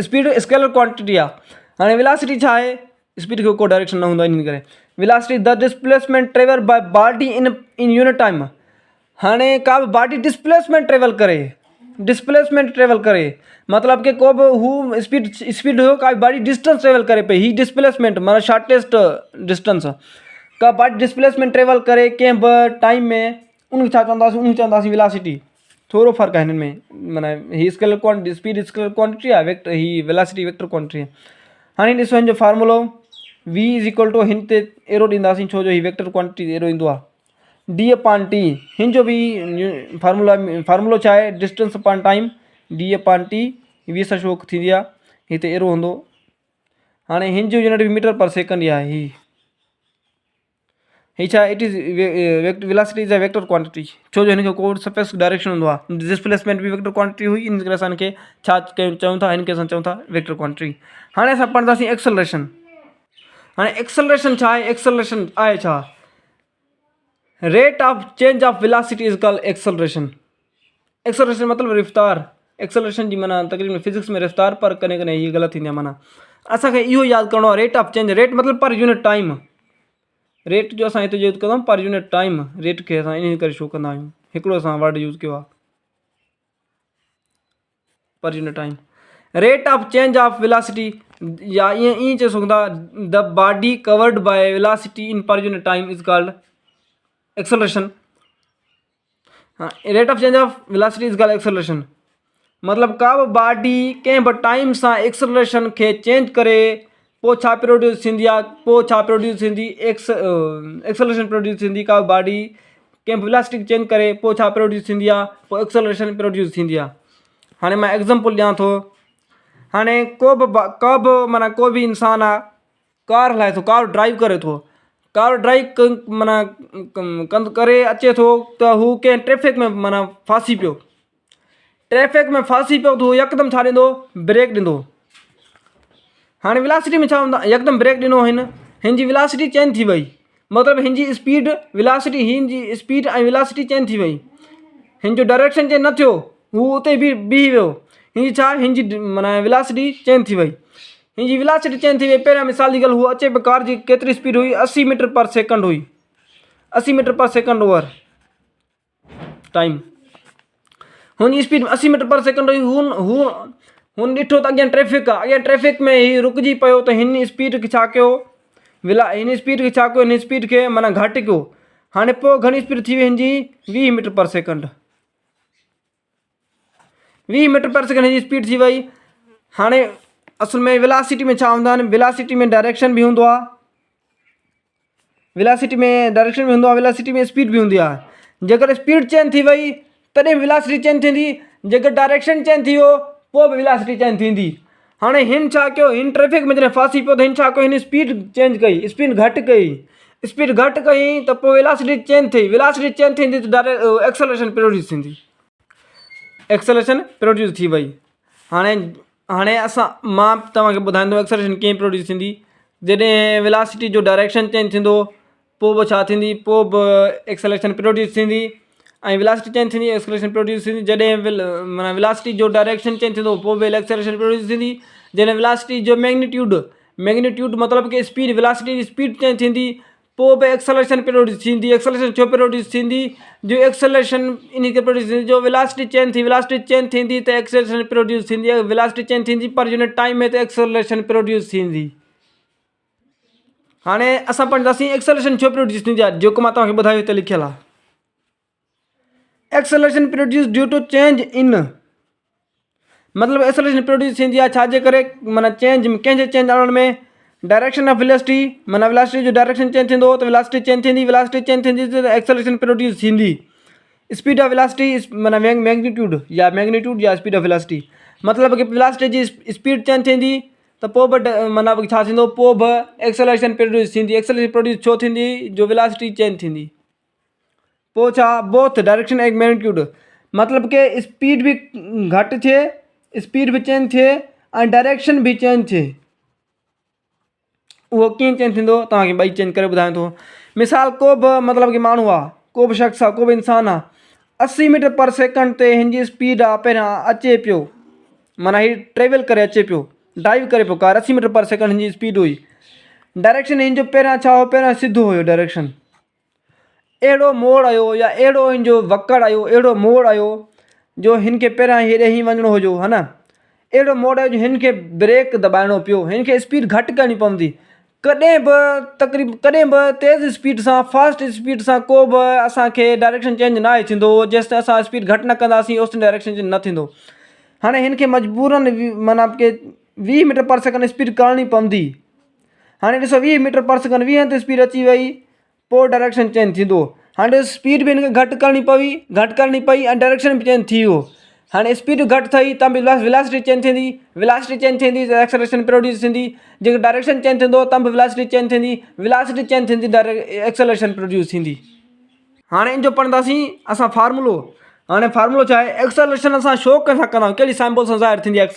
स्पीड स्केलर क्वांटिटी आहे। हाणे वेलासिटी छा आहे, स्पीड खे को डायरेक्शन न हूंदो आहे, इन करे velocity the displacement travel by body in unit time. हाणे का बि बॉडी डिस्प्लेसमेंट ट्रेवल करे, डिस्प्लेसमेंट ट्रेवल करे, मतलब कि को बि हू स्पीड हो का बॉडी डिस्टेंस ट्रेवल करे पई, ही डिस्प्लेसमेंट माना शॉर्टेस्ट डिस्टेंस का बॉडी डिस्प्लेसमेंट ट्रेवल करे कंहिं बि टाइम में, उन छा चवंदासीं वेलोसिटी। थोरो फ़र्क़ु आहे हिननि में, माना ही scalar quantity, speed scalar quantity आहे, वेक्टर ही वेलोसिटी वेक्टर क्वांटिटी आहे। हाणे ॾिसो हिन जो फार्मूलो v = हिन ते एरो ॾींदासीं, छो जो ही वेक्टर क्वांटिटी एरो ईंदो आहे, d/t। हिन जो बि फार्मूलो छा आहे, distance upon time, d/t v सां शो थींदी आहे, हिते एरो हूंदो। हाणे हिन जो यूनिट बि मीटर पर सेकंड ई आहे। ही छा, it is velocity is a vector quantity, छो जो हिनखे को सरफेस डायरेक्शन हूंदो आहे, डिस्प्लेसमेंट बि वेक्टर क्वांटिटी हुई, इन करे असां हिनखे छा चऊं था, हिनखे असां चऊं था वेक्टर क्वांटिटी। हाणे असां पढ़ंदासीं एक्सेलरेशन। हाणे एक्सेलरेशन छा आहे, एक्सेलरेशन आहे छा, rate of change of velocity is called acceleration. Acceleration मतलब रफ़्तार, एक्सेलरेशन जी माना तकरीबन फिजिक्स में रफ़्तार, पर कॾहिं कॾहिं हीअ ग़लति थींदी आहे। माना असांखे इहो यादि करिणो आहे, रेट ऑफ चेंज, रेट मतलब पर यूनिट टाइम, रेट जो असां हिते यूज़ कंदा आहियूं पर यूनिट टाइम, रेट खे असां इन करे शो कंदा आहियूं, हिकिड़ो असां वर्ड यूज़ कयो आहे per unit time. Rate of change of velocity, या ईअं चई सघूं था, the body covered by velocity in per unit time is called acceleration. हाँ, rate of change of velocity is called acceleration, मतलब का बि बॉडी कंहिं बि टाइम सां एक्सेलरेशन खे चेंज करे पोइ छा प्रोड्यूस थींदी आहे, पोइ छा प्रोड्यूस थींदी, एक्सेलरेशन प्रोड्यूस थींदी। का बॉडी कंहिं वेलोसिटी चेंज करे पोइ छा प्रोड्यूस थींदी आहे, पोइ एक्सेलरेशन प्रोड्यूस थींदी आहे। हाणे मां एग्ज़ाम्पल ॾियां थो। हाणे को बि माना को बि इंसान आहे, कार हलाए थो, कार ड्राइव करे थो, कार ड्राइव माना करे अचे थो त हू कंहिं ट्रैफिक में माना फासी पियो, ट्रैफिक में फासी पियो त हू यकदमि छा ॾींदो, ब्रेक ॾींदो। हाणे वेलोसिटी में छा हूंदा, यकदमि ब्रेक ॾिनो, हिन जी वेलोसिटी चेंज थी वई, मतिलबु हिन जी स्पीड वेलोसिटी, हिन जी स्पीड ऐं वेलोसिटी चेंज थी वई, हिन जो डायरेक्शन चेंज न थियो, हू उते बीही वियो, हिन जी छा, हिन जी माना वेलोसिटी चेंज थी वई, हिन जी वेलोसिटी चेंज थी वई। पहिरियां मिसाल जी ॻाल्हि, हू अचे पियो, कार जी केतिरी स्पीड हुई, 80 मीटर पर सेकंड हुई, 80 metre per second over time, हुन स्पीड 80 मीटर पर सेकंड हुई। हुन ॾिठो त अॻियां ट्रैफिक आहे, अॻियां ट्रैफिक में ही रुकिजी पियो, त हिन स्पीड खे छा कयो, हिन स्पीड खे छा कयो, हिन स्पीड खे माना घटि कयो। हाणे पोइ घणी स्पीड थी वई हिन जी, 20 metre per second, 20 metre per second हिन जी स्पीड थी वई। हाणे असल में वेलोसिटी में छा हूंदा आहिनि, वेलोसिटी में डायरेक्शन बि हूंदो आहे, वेलोसिटी में डायरेक्शन बि हूंदो आहे, वेलोसिटी में स्पीड बि हूंदी आहे। जेकर स्पीड चेंज थी वई तॾहिं वेलोसिटी चेंज थींदी, जेकर डायरेक्शन चेंज थी वियो पोइ बि वेलोसिटी चेंज थींदी। हाणे हिन छा कयो, हिन ट्रैफिक में जॾहिं फासी पियो त हिन छा कयो, हिन स्पीड चेंज कई, स्पीड घटि कई, स्पीड घटि कई त पोइ वेलोसिटी चेंज थी, वेलोसिटी चेंज थींदी त एक्सेलरेशन प्रोड्यूस थींदी, एक्सेलरेशन प्रोड्यूस थी वई। हाणे मां तव्हांखे ॿुधाईंदो एक्सेलरेशन कीअं प्रोड्यूस थींदी। जॾहिं वेलोसिटी जो डायरेक्शन चेंज थींदो पोइ बि छा थींदी, पोइ बि एक्सेलरेशन प्रोड्यूस थींदी, ऐं वेलोसिटी चेंज थींदी, एक्सेलरेशन प्रोड्यूस थींदी। जॾहिं माना वेलोसिटी जो डायरेक्शन चेंज थींदो पोइ बि एक्सेलरेशन प्रोड्यूस थींदी। जॾहिं वेलोसिटी जो मैग्नीट्यूड मतिलबु कि स्पीड, वेलोसिटी जी स्पीड चेंज थींदी पोइ बि एक्सेलरेशन प्रोड्यूस थींदी। एक्सेलरेशन छो प्रोड्यूस थींदी, जो एक्सेलरेशन इन खे प्रोड्यूस थींदी, जो वेलोसिटी चेंज थींदी त एक्सेलरेशन प्रोड्यूस थींदी आहे। वेलोसिटी चेंज थींदी पर यूनिट टाइम में त एक्सेलरेशन प्रोड्यूस थींदी। हाणे असां पढ़ंदासीं एक्सेलरेशन छो प्रोड्यूस थींदी आहे, जेको मां तव्हांखे ॿुधायो हिते लिखियलु आहे। Acceleration produce due to change in, मतलब एक्सेलरेशन प्रोड्यूस थींदी आहे छाजे करे, माना चेंज कंहिंजे चेंज आणण में, डायरेक्शन ऑफ वेलोसिटी, माना वेलोसिटी जो डायरेक्शन चेंज थींदो त वेलोसिटी चेंज थींदी, वेलोसिटी चेंज थींदी त एक्सेलरेशन प्रोड्यूस थींदी। स्पीड ऑफ वेलोसिटी माना मैग्नीट्यूड या स्पीड ऑफ वेलोसिटी, मतलब कि वेलोसिटी जी स्पीड चेंज थींदी त पोइ बि माना छा थींदो, पोइ बि एक्सेलरेशन प्रोड्यूस थींदी। एक्सेलरेशन प्रोड्यूस छो थींदी, जो वेलोसिटी चेंज थींदी। पोइ छा, बोथ डायरेक्शन ऐं मैग्नीट्यूड, मतलब कि स्पीड बि घटि थिए, स्पीड बि चेंज थिए ऐं डायरेक्शन बि चेंज थिए। उहो कीअं चेंज थींदो, तव्हांखे ॿई चेंज करे ॿुधायां थो। मिसाल, को बि मतलब कि माण्हू आहे, को बि शख़्स आहे, को बि इंसान आहे, 80 मीटर पर सेकंड ते हिन जी स्पीड आहे, पहिरियां अचे पियो, माना ही ट्रेवल करे अचे पियो, ड्राइव करे पियो कार, 80 मीटर पर सेकंड हिन जी स्पीड हुई। डायरेक्शन हिन जो पहिरियां छा हो, पहिरियां सिधो हुयो डायरेक्शन, अहिड़ो मोड़ आयो या अहिड़ो हिन जो वकड़ आयो, अहिड़ो मोड़ आयो जो हिन खे पहिरियां हेॾे ई वञिणो हुजो है न, अहिड़ो मोड आहे जो हिन खे ब्रेक दॿाइणो पियो, हिन खे स्पीड घटि करणी पवंदी। कॾहिं बि तेज़ स्पीड सां फास्ट स्पीड सां को बि असांखे डायरेक्शन चेंज न आहे थींदो, जेसिताईं असां स्पीड घटि न कंदासीं ओसिताईं डायरेक्शन चेंज न थींदो। हाणे हिन खे मजबूरन माना के 20 मीटर पर सेकंड स्पीड करणी पवंदी। हाणे ॾिसो 20 मीटर पर सेकंड 20 ते स्पीड अची वई, पोइ डायरेक्शन चेंज थींदो। हाणे स्पीड बि हिन खे घटि करणी पई ऐं डायरेक्शन बि चेंज थी वियो। हाणे स्पीड घटि थई त बि वेलोसिटी चेंज थींदी, वेलोसिटी चेंज थींदी त एक्सेलरेशन प्रोड्यूस थींदी, जेको डायरेक्शन चेंज थींदो त बि वेलोसिटी चेंज थींदी, वेलोसिटी चेंज थींदी एक्सेलरेशन प्रोड्यूस थींदी। हाणे इन जो पढ़ंदासीं असां फार्मूलो। हाणे फार्मूलो छा आहे, एक्सेलरेशन असां शो कंहिंसां कंदा आहियूं, कहिड़ी सिंबल सां ज़ाहिर थींदी आहे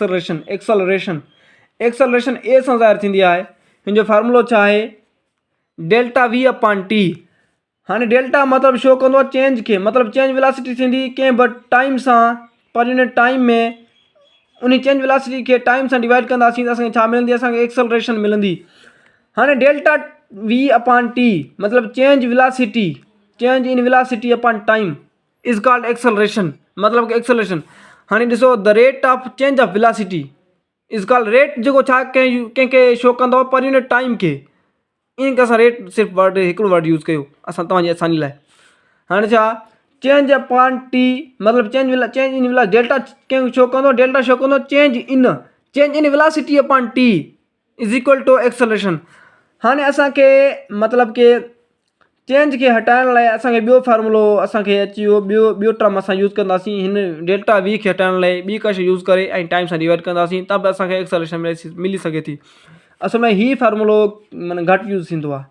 एक्सेलरेशन ए सां ज़ाहिर थींदी आहे। हिन जो फार्मूलो छा आहे, डेल्टा वी अपॉन टी। हाणे डेल्टा मतिलबु शो कंदो आहे चेंज खे, मतिलबु चेंज वेलोसिटी थींदी कंहिं बि टाइम सां पर यूनिट टाइम में, उन चेंज वेलोसिटी खे टाइम सां डिवाइड कंदासीं त असांखे छा मिलंदी, असांखे एक्सेलरेशन मिलंदी। हाणे डेल्टा वी अपॉन टी मतिलबु change in velocity upon time is called acceleration, मतिलबु कि एक्सेलरेशन। हाणे ॾिसो the rate of change of velocity is called rate, जेको छा कंहिंखे शो कंदो आहे पर यूनिट टाइम खे, इन खे असां रेट सिर्फ़ु वर्ड हिकिड़ो वर्ड यूज़ कयो असां तव्हांजी आसानी लाइ। हाणे छा चेंज अपॉन टी मतिलबु चेंज इन वेलोसिटी, डेल्टा कंहिं शो कंदो, डेल्टा शो कंदो change in velocity upon t is equal to acceleration. हाणे असांखे मतिलबु कि चेंज खे हटाइण लाइ असांखे ॿियो फार्मूलो असांखे अची वियो, ॿियो टर्म असां यूज़ कंदासीं हिन डेल्टा वी खे हटाइण लाइ, ॿी का शइ यूज़ करे ऐं टाइम सां डिवाइड कंदासीं त बि असांखे एक्सेलरेशन मिली सघे थी। असल में हीउ फार्मूलो माना घटि यूज़ थींदो आहे,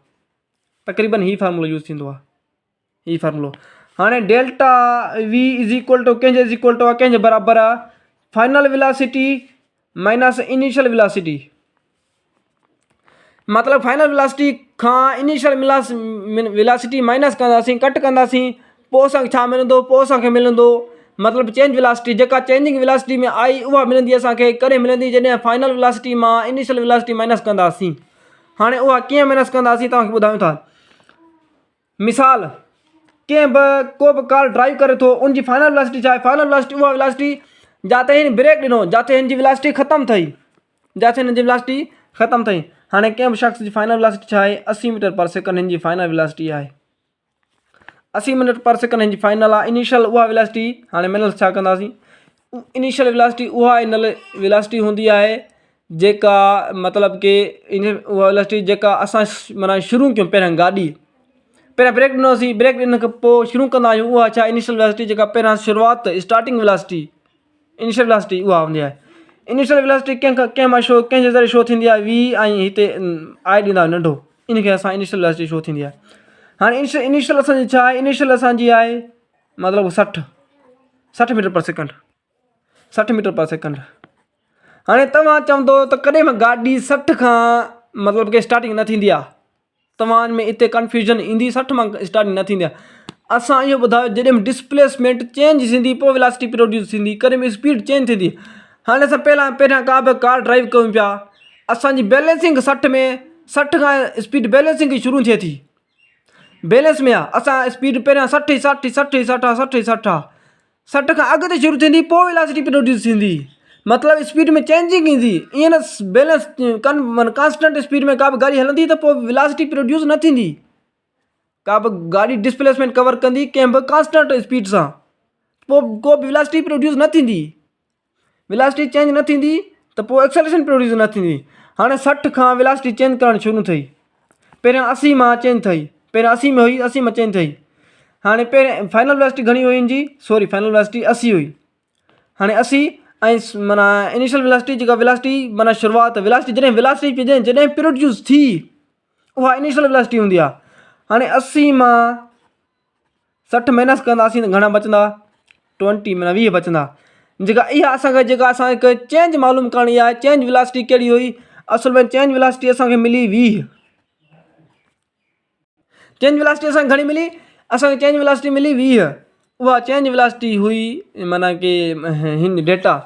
तक़रीबन हीउ फार्मूलो यूज़ थींदो आहे, हीउ फार्मूलो। हाणे delta v is equal to कंहिंजे बराबरि आहे, final velocity minus initial velocity. मतिलबु फाइनल वेलोसिटी खां इनिशियल वेलोसिटी माइनस कंदासीं, कट कंदासीं, पोइ असांखे छा मिलंदो, पोइ असांखे मिलंदो मतिलबु चेंज वेलोसिटी, जेका चेंजिंग वेलोसिटी में आई उहा मिलंदी असांखे, कॾहिं मिलंदी जॾहिं फाइनल वेलोसिटी मां इनिशियल वेलोसिटी माइनस कंदासीं। हाणे उहा कीअं माइनस कंदासीं तव्हांखे ॿुधायूं था। मिसाल को बि कार ड्राइव करे थो, उनजी फाइनल वेलोसिटी छा आहे, फाइनल वेलोसिटी उहा वेलोसिटी जिते हिन ब्रेक ॾिनो, जिते हिन जी वेलोसिटी ख़तमु थई, हाणे कंहिं बि शख़्स जी फाइनल वेलोसिटी छा आहे, 80 मीटर पर सेकंड हिन जी फाइनल वेलोसिटी आहे, 80 मीटर पर सेकंड हिन जी फाइनल आहे। इनिशियल उहा वेलोसिटी, हाणे मिनल छा कंदासीं, इनिशियल वेलोसिटी उहा इन वेलोसिटी हूंदी आहे जेका मतिलबु कि उहा वेलोसिटी जेका असां माना शुरू कयूं, पहिरियां गाॾी पहिरियां ब्रेक ॾिनोसीं, ब्रेक ॾियण खां पोइ शुरू कंदा आहियूं, उहा छा इनिशियल वेलोसिटी, जेका पहिरियां शुरूआति स्टार्टिंग वेलोसिटी इनिशियल वेलोसिटी उहा हूंदी आहे। इनिशियल वेलोसिटी कंहिंजे ज़रिए शो थींदी आहे, वी ऐं हिते आई ॾींदा आहियूं नंढो, इनखे असां इनिशियल वेलोसिटी शो थींदी आहे। हाणे इनिशियल असांजी छा आहे, इनिशियल असांजी आहे मतिलबु 60 metre per second, 60 metre per second. हाणे तव्हां चवंदो त कॾहिं बि गाॾी 60 खां मतिलबु कि स्टार्टिंग न थींदी आहे, तव्हां में हिते कन्फ्यूजन ईंदी, 60 मां स्टार्टिंग न थींदी आहे। असां इहो ॿुधायो जॾहिं बि डिस्प्लेसमेंट चेंज थींदी पोइ वेलोसिटी प्रोड्यूस थींदी, कॾहिं बि स्पीड चेंज थींदी। हाणे असां पहिरियां का बि कार ड्राइव कयूं पिया, असांजी बैलेंसिंग 60 खां स्पीड बैलेंसिंग शुरू थिए थी, बैलेंस में आहे, असां स्पीड पहिरियां 60 खां अॻिते शुरू थींदी, पोइ वेलोसिटी प्रोड्यूस थींदी, मतिलबु स्पीड में चेंजिंग ईंदी। ईअं न बैलेंस कांस्टेंट स्पीड में का बि गाॾी हलंदी त पोइ वेलोसिटी प्रोड्यूस न थींदी, का बि गाॾी डिस्प्लेसमेंट कवर कंदी कंहिं बि कांस्टेंट स्पीड सां, पोइ को बि वेलोसिटी प्रोड्यूस न थींदी, वेलोसिटी चेंज न थींदी त पोइ एक्सेलरेशन प्रोड्यूस न थींदी। हाणे 60 खां वेलोसिटी चेंज करणु शुरू थी, पहिरियां 80 मां चेंज थी, पहिरियां 80 में हुई, 80 मां चेंज थी। हाणे पहिरियों फाइनल वेलोसिटी घणी हुई हिनजी, फाइनल वेलोसिटी 80 हुई। हाणे 80 ऐं माना इनिशियल वेलोसिटी, जेका वेलोसिटी माना शुरूआति वेलोसिटी जॾहिं प्रोड्यूस थी उहा इनिशियल वेलोसिटी हूंदी आहे। हाणे 80 मां 60 माइनस कंदासीं त घणा बचंदा, 20 माना 20 बचंदा। जेका असांखे चेंज मालूम करणी आहे, चेंज वेलोसिटी कहिड़ी हुई, असल में चेंज वेलोसिटी असांखे मिली 20। चेंज वेलोसिटी असांखे घणी मिली, असांखे चेंज वेलोसिटी मिली 20, उहा चेंज वेलोसिटी हुई माना कि हिन डेटा,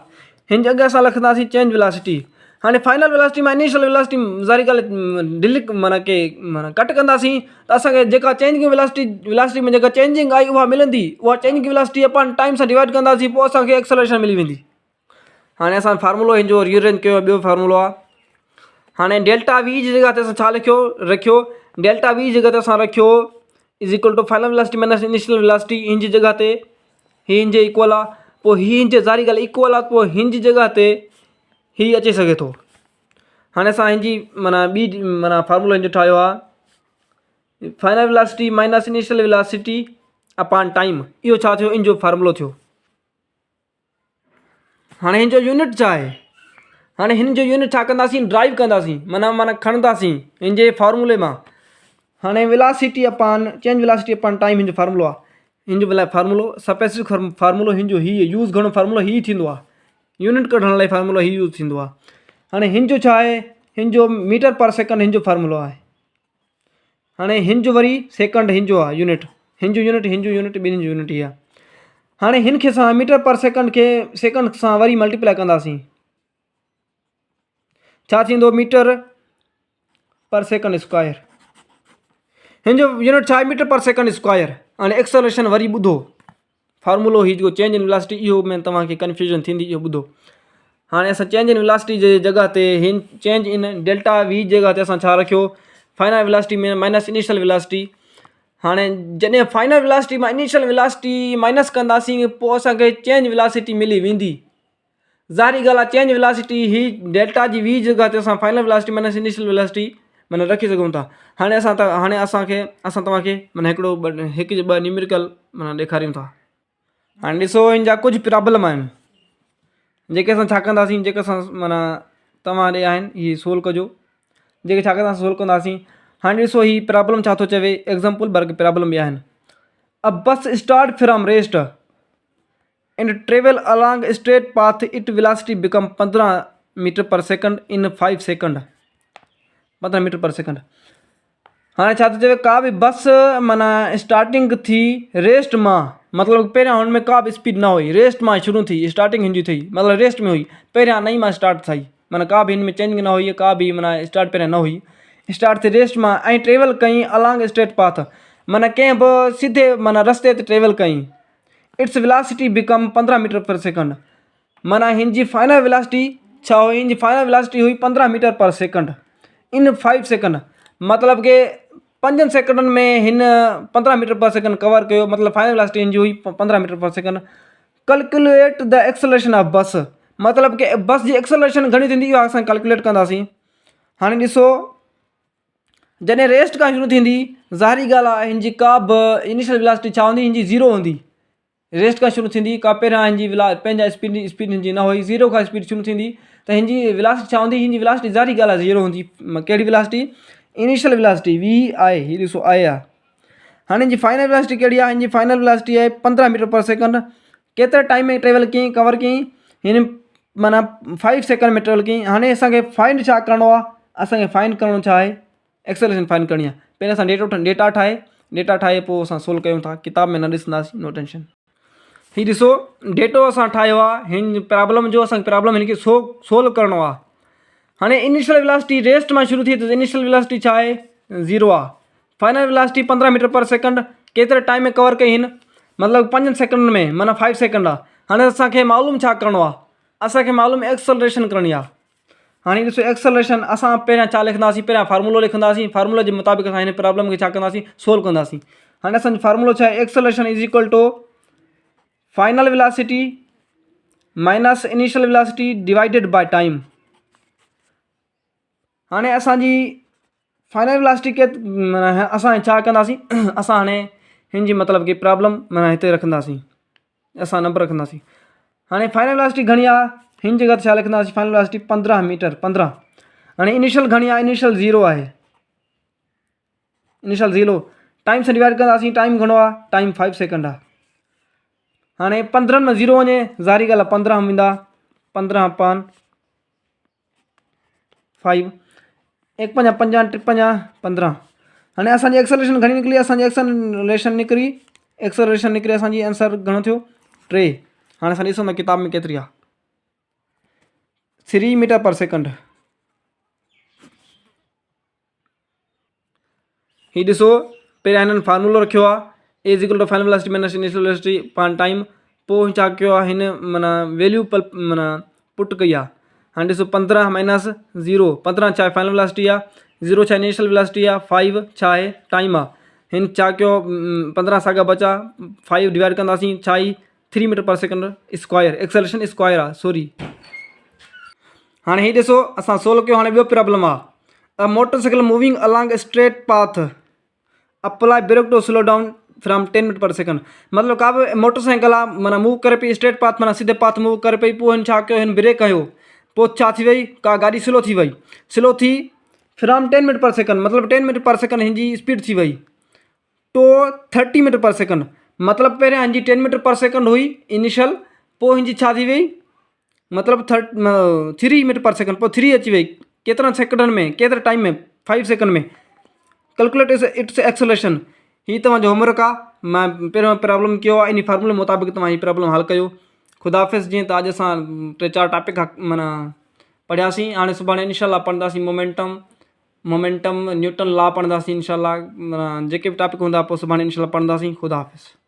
हिन जे अॻियां असां लिखंदासीं चेंज वेलोसिटी। हाणे फाइनल वेलोसिटी में इनिशियल वेलोसिटी ज़ारी ॻाल्हि डिलीट माना के माना कट कंदासीं त असांखे जेका चेंजिंग वेलोसिटी में जेका चेंजिंग आई उहा मिलंदी, उहा चेंजिंग वेलोसिटी अपन टाइम सां डिवाइड कंदासीं पोइ असांखे एक्सेलरेशन मिली वेंदी। हाणे असां फार्मूलो हिनजो रीअरेंज कयो ॿियो फार्मूलो आहे। हाणे डेल्टा वी जी जॻह ते असां छा रखियो डेल्टा वी जी जॻह ते असां रखियो is equal to final velocity minus initial velocity. हिन जी जॻह ते ही हिन जे इक्वल आहे, पोइ ही हिन जे ज़ारी ॻाल्हि इक्वल आहे, पोइ हिन जी जॻह ते ही अची सघे थो। हाणे असां हिन जी माना ॿी माना फार्मूलो हिन जो ठाहियो आहे final velocity minus initial velocity upon time. इहो छा थियो, इन जो फार्मूलो थियो। हाणे हिन जो यूनिट छा आहे, हाणे हिन जो यूनिट छा कंदासीं, ड्राइव कंदासीं माना खणंदासीं हिन जे फार्मूले मां। हाणे velocity upon change velocity upon time हिन जो फार्मूलो आहे। हिन जो फार्मूलो स्पेसिफिक फार्मूलो हिन जो ही यूज़ घणो फार्मूलो ही थींदो आहे, यूनिट कढण लाइ फार्मूलो ही यूज़ थींदो आहे। हाणे हिन जो छा आहे, हिन जो मीटर पर सेकंड हिन जो फार्मूलो आहे। हाणे हिन जो वरी सेकंड हिन जो आहे यूनिट, हिन जो यूनिट ॿिन्हिनि जो यूनिट ही आहे। हाणे हिन खे असां मीटर पर सेकंड खे सेकंड सां वरी मल्टीप्लाई कंदासीं, छा थींदो मीटर पर सेकंड स्क्वायर। हिन जो यूनिट छा आहे, मीटर पर सेकंड स्क्वायर। हाणे एक्सेलरेशन वरी ॿुधो फार्मूलो ही जेको चेंज इन वेलोसिटी, इहो में तव्हांखे कन्फ्यूजन थींदी, इहो ॿुधो। हाणे असां चेंज इन वेलोसिटी जे जॻह ते हिन चेंज इन डेल्टा वी जॻह ते असां छा रखियो फाइनल वेलोसिटी में माइनस इनिशियल वेलोसिटी। हाणे जॾहिं फाइनल वेलोसिटी मां इनिशियल वेलोसिटी माइनस कंदासीं पोइ असांखे चेंज वेलोसिटी मिली वेंदी। ज़ाहिरी ॻाल्हि आहे चेंज वेलोसिटी ही डेल्टा जी वी जॻह ते असां final velocity minus initial velocity माना रखी सघूं था। हाणे असां तव्हांखे माना हिकु जे ॿ न्यूमेरिकल माना ॾेखारियूं था। हाणे ॾिसो हिन जा कुझु प्रॉब्लम आहिनि जेके असां छा कंदासीं, जेके असां माना तव्हां ॾे आहिनि इहे सोल्व कजो, जेके छा कंदासीं सोल्व कंदासीं। हाणे ॾिसो ही प्रॉब्लम छा थो चवे, एग्ज़ाम्पल बर्ग प्रॉब्लम बि आहिनि। A bus start from rest and travel along straight path it velocity become 15 metre per second in 5 second, 15 metre per second. हाणे छा थो चवे, का बि बस माना स्टार्टिंग थी रेस्ट मां, मतिलबु पहिरियां हुन में का बि स्पीड न हुई, रेस्ट मां शुरू थी, स्टार्टिंग हिन जी थी मतिलबु रेस्ट में हुई, पहिरियां नई मां स्टार्ट थी, माना का बि हिन में चेंजिंग न हुई, का बि माना स्टार्ट पहिरियां न हुई, स्टार्ट थी रेस्ट मां ऐं ट्रेवल कई अलॉन्ग स्ट्रेट पाथ, माना कंहिं बि सीधे माना रस्ते ते ट्रेवल कई। Its velocity become 15 metre per second, माना हिन जी फाइनल वेलोसिटी छा हुई, हिन जी फाइनल वेलोसिटी हुई 15 metre per second in 5 second. मतिलबु कि 5 सेकंडनि में हिन 15 मीटर पर सेकंड कवर कयो, मतिलबु फाइनल वेलोसिटी हिन जी हुई 15 metre per second. Calculate the acceleration of bus, मतिलबु कि बस जी एक्सेलरेशन घणी थींदी इहो असां कैलकुलेट कंदासीं। हाणे ॾिसो जॾहिं रेस्ट खां शुरू थींदी, ज़ाहिरी ॻाल्हि आहे हिन जी का बि इनिशियल वेलोसिटी छा हूंदी, हिन जी ज़ीरो हूंदी। रेस्ट खां शुरू थींदी, का पहिरियां हिन जी पंहिंजा स्पीड हिन जी न हुई, ज़ीरो खां स्पीड शुरू थींदी, त हिन जी वेलोसिटी छा हूंदी, हिन जी वेलोसिटी ज़ाहिरी ॻाल्हि आहे ज़ीरो हूंदी। कहिड़ी वेलोसिटी, इनिशियल वेलोसिटी वी आहे, हीअ ॾिसो आहे। हाणे हिन जी फाइनल वेलोसिटी कहिड़ी आहे, हिन जी फाइनल वेलोसिटी आहे 15 मीटर पर सेकंड। केतिरे टाइम में ट्रेवल कयईं, कवर कयईं, हिन माना 5 सेकंड में ट्रेवल कयईं। हाणे असांखे फाइंड छा करिणो आहे, असांखे फाइंड करिणो छा आहे, एक्सेलरेशन फाइंड करणी आहे। पहिरियों असां डेटा ठाहे पोइ असां सोल्व कयूं था, किताब में न ॾिसंदासीं, नो टेंशन। हीअ ॾिसो डेटो असां ठाहियो आहे, हिन प्रॉब्लम जो असांखे प्रॉब्लम हिन खे सोल्व करिणो आहे। हाणे इनिशियल वेलोसिटी रेस्ट मां शुरू थी, त इनिशियल वेलोसिटी छा आहे, ज़ीरो आहे। Final velocity 15 metre per second, केतिरे टाइम में कवर कई हिन, मतिलबु 5 सेकंड में, माना 5 सेकंड आहे। हाणे असांखे मालूम छा करिणो आहे, असांखे मालूम एक्सेलरेशन करणी आहे। हाणे ॾिसो एक्सेलरेशन असां पहिरियां छा लिखंदासीं, पहिरियां फार्मूलो लिखंदासीं, फार्मूले जे मुताबिक़ असां हिन प्रॉब्लम खे छा कंदासीं, सोल्व कंदासीं। हाणे असांजो फार्मूलो छा आहे, acceleration is equal to final velocity minus initial velocity divided by time. हाणे असांजी फाइनल वेलोसिटी के असां छा कंदासीं, असां हाणे हिन जी मतिलबु कि प्रॉब्लम माना हिते रखंदासीं, असां नंबर रखंदासीं। हाणे फाइनल वेलोसिटी घणी आहे, हिन जॻह ते छा लिखंदासीं, फाइनल वेलोसिटी 15 मीटर 15। हाणे इनिशियल घणी आहे, इनिशियल ज़ीरो आहे, इनिशियल ज़ीरो। टाइम सां डिवाइड कंदासीं, टाइम घणो आहे, टाइम 5 सेकंड आहे। हाणे 15 में ज़ीरो वञे, ज़ाहिरी ॻाल्हि आहे 15 वेंदा, 15 अपॉन 5, 1 5 5 3 5 15। हाणे असांजी एक्सेलरेशन घणी निकिरी, असांजी एक्सेलरेशन निकिरी असांजी आंसर घणो थियो, 3। हाणे असां ॾिसूं था किताब में केतिरी आहे, 3 मीटर पर सेकंड। हीउ ॾिसो पहिरियां हिननि फार्मूलो रखियो आहे a is equal to final velocity minus initial velocity पान टाइम। पोइ छा कयो आहे हिन माना वैल्यू माना पुट कई आहे। हाणे ॾिसो 15 माइनस 0, 15 छा आहे फाइनल वेलोसिटी आहे, 0 छा इनिशियल वेलोसिटी आहे, 5 छा आहे टाइम आहे। हिन छा कयो 15 साॻा बचा, 5 डिवाइड कंदासीं छा आहे 3 metre per second square, acceleration square आहे सॉरी। हाणे हीउ ॾिसो असां सोल्व कयो। हाणे ॿियो प्रॉब्लम आहे a motorcycle moving along a straight path apply brake to slow down from 10 metre per second. मतिलबु का बि मोटरसाइकिल आहे माना मूव करे पई स्ट्रेट पाथ माना सीधे पाथ मूव करे पई, पोइ हिन छा कयो हिन ब्रेक कयो, पोइ छा थी वई का गाॾी स्लो थी वई, स्लो थी फ्रॉम 10 मीटर पर सेकेंड मतिलबु 10 मीटर पर सेकेंड हिन जी स्पीड थी वई तो 30 मीटर पर सेकेंड। मतिलबु पहिरियां हिन जी 10 मीटर पर सेकेंड हुई इनिशियल, पोइ हिन जी छा थी वई मतिलबु 3 मीटर पर सेकेंड, पोइ 3 अची वई केतिरनि सेकेंडनि में, केतिरे टाइम में 5 सेकेंड में। Calculate its acceleration. हीउ तव्हांजो होमवर्क आहे। मां पहिरियों प्रॉब्लम कयो आहे, इन फार्मूले मुताबिक़ तव्हां हीउ प्रॉब्लम हल कयो। ख़ुदा हाफ़िज़। जीअं त अॼु असां 3-4 टॉपिक माना पढ़ियासीं, हाणे सुभाणे इंशाल्लाह पढ़ंदासीं मोमेंटम न्यूटन लॉ पढ़ंदासीं इंशाल्लाह। माना जेके बि टॉपिक हूंदा पोइ सुभाणे इंशाल्लाह पढ़ंदासीं। ख़ुदा हाफ़िज़।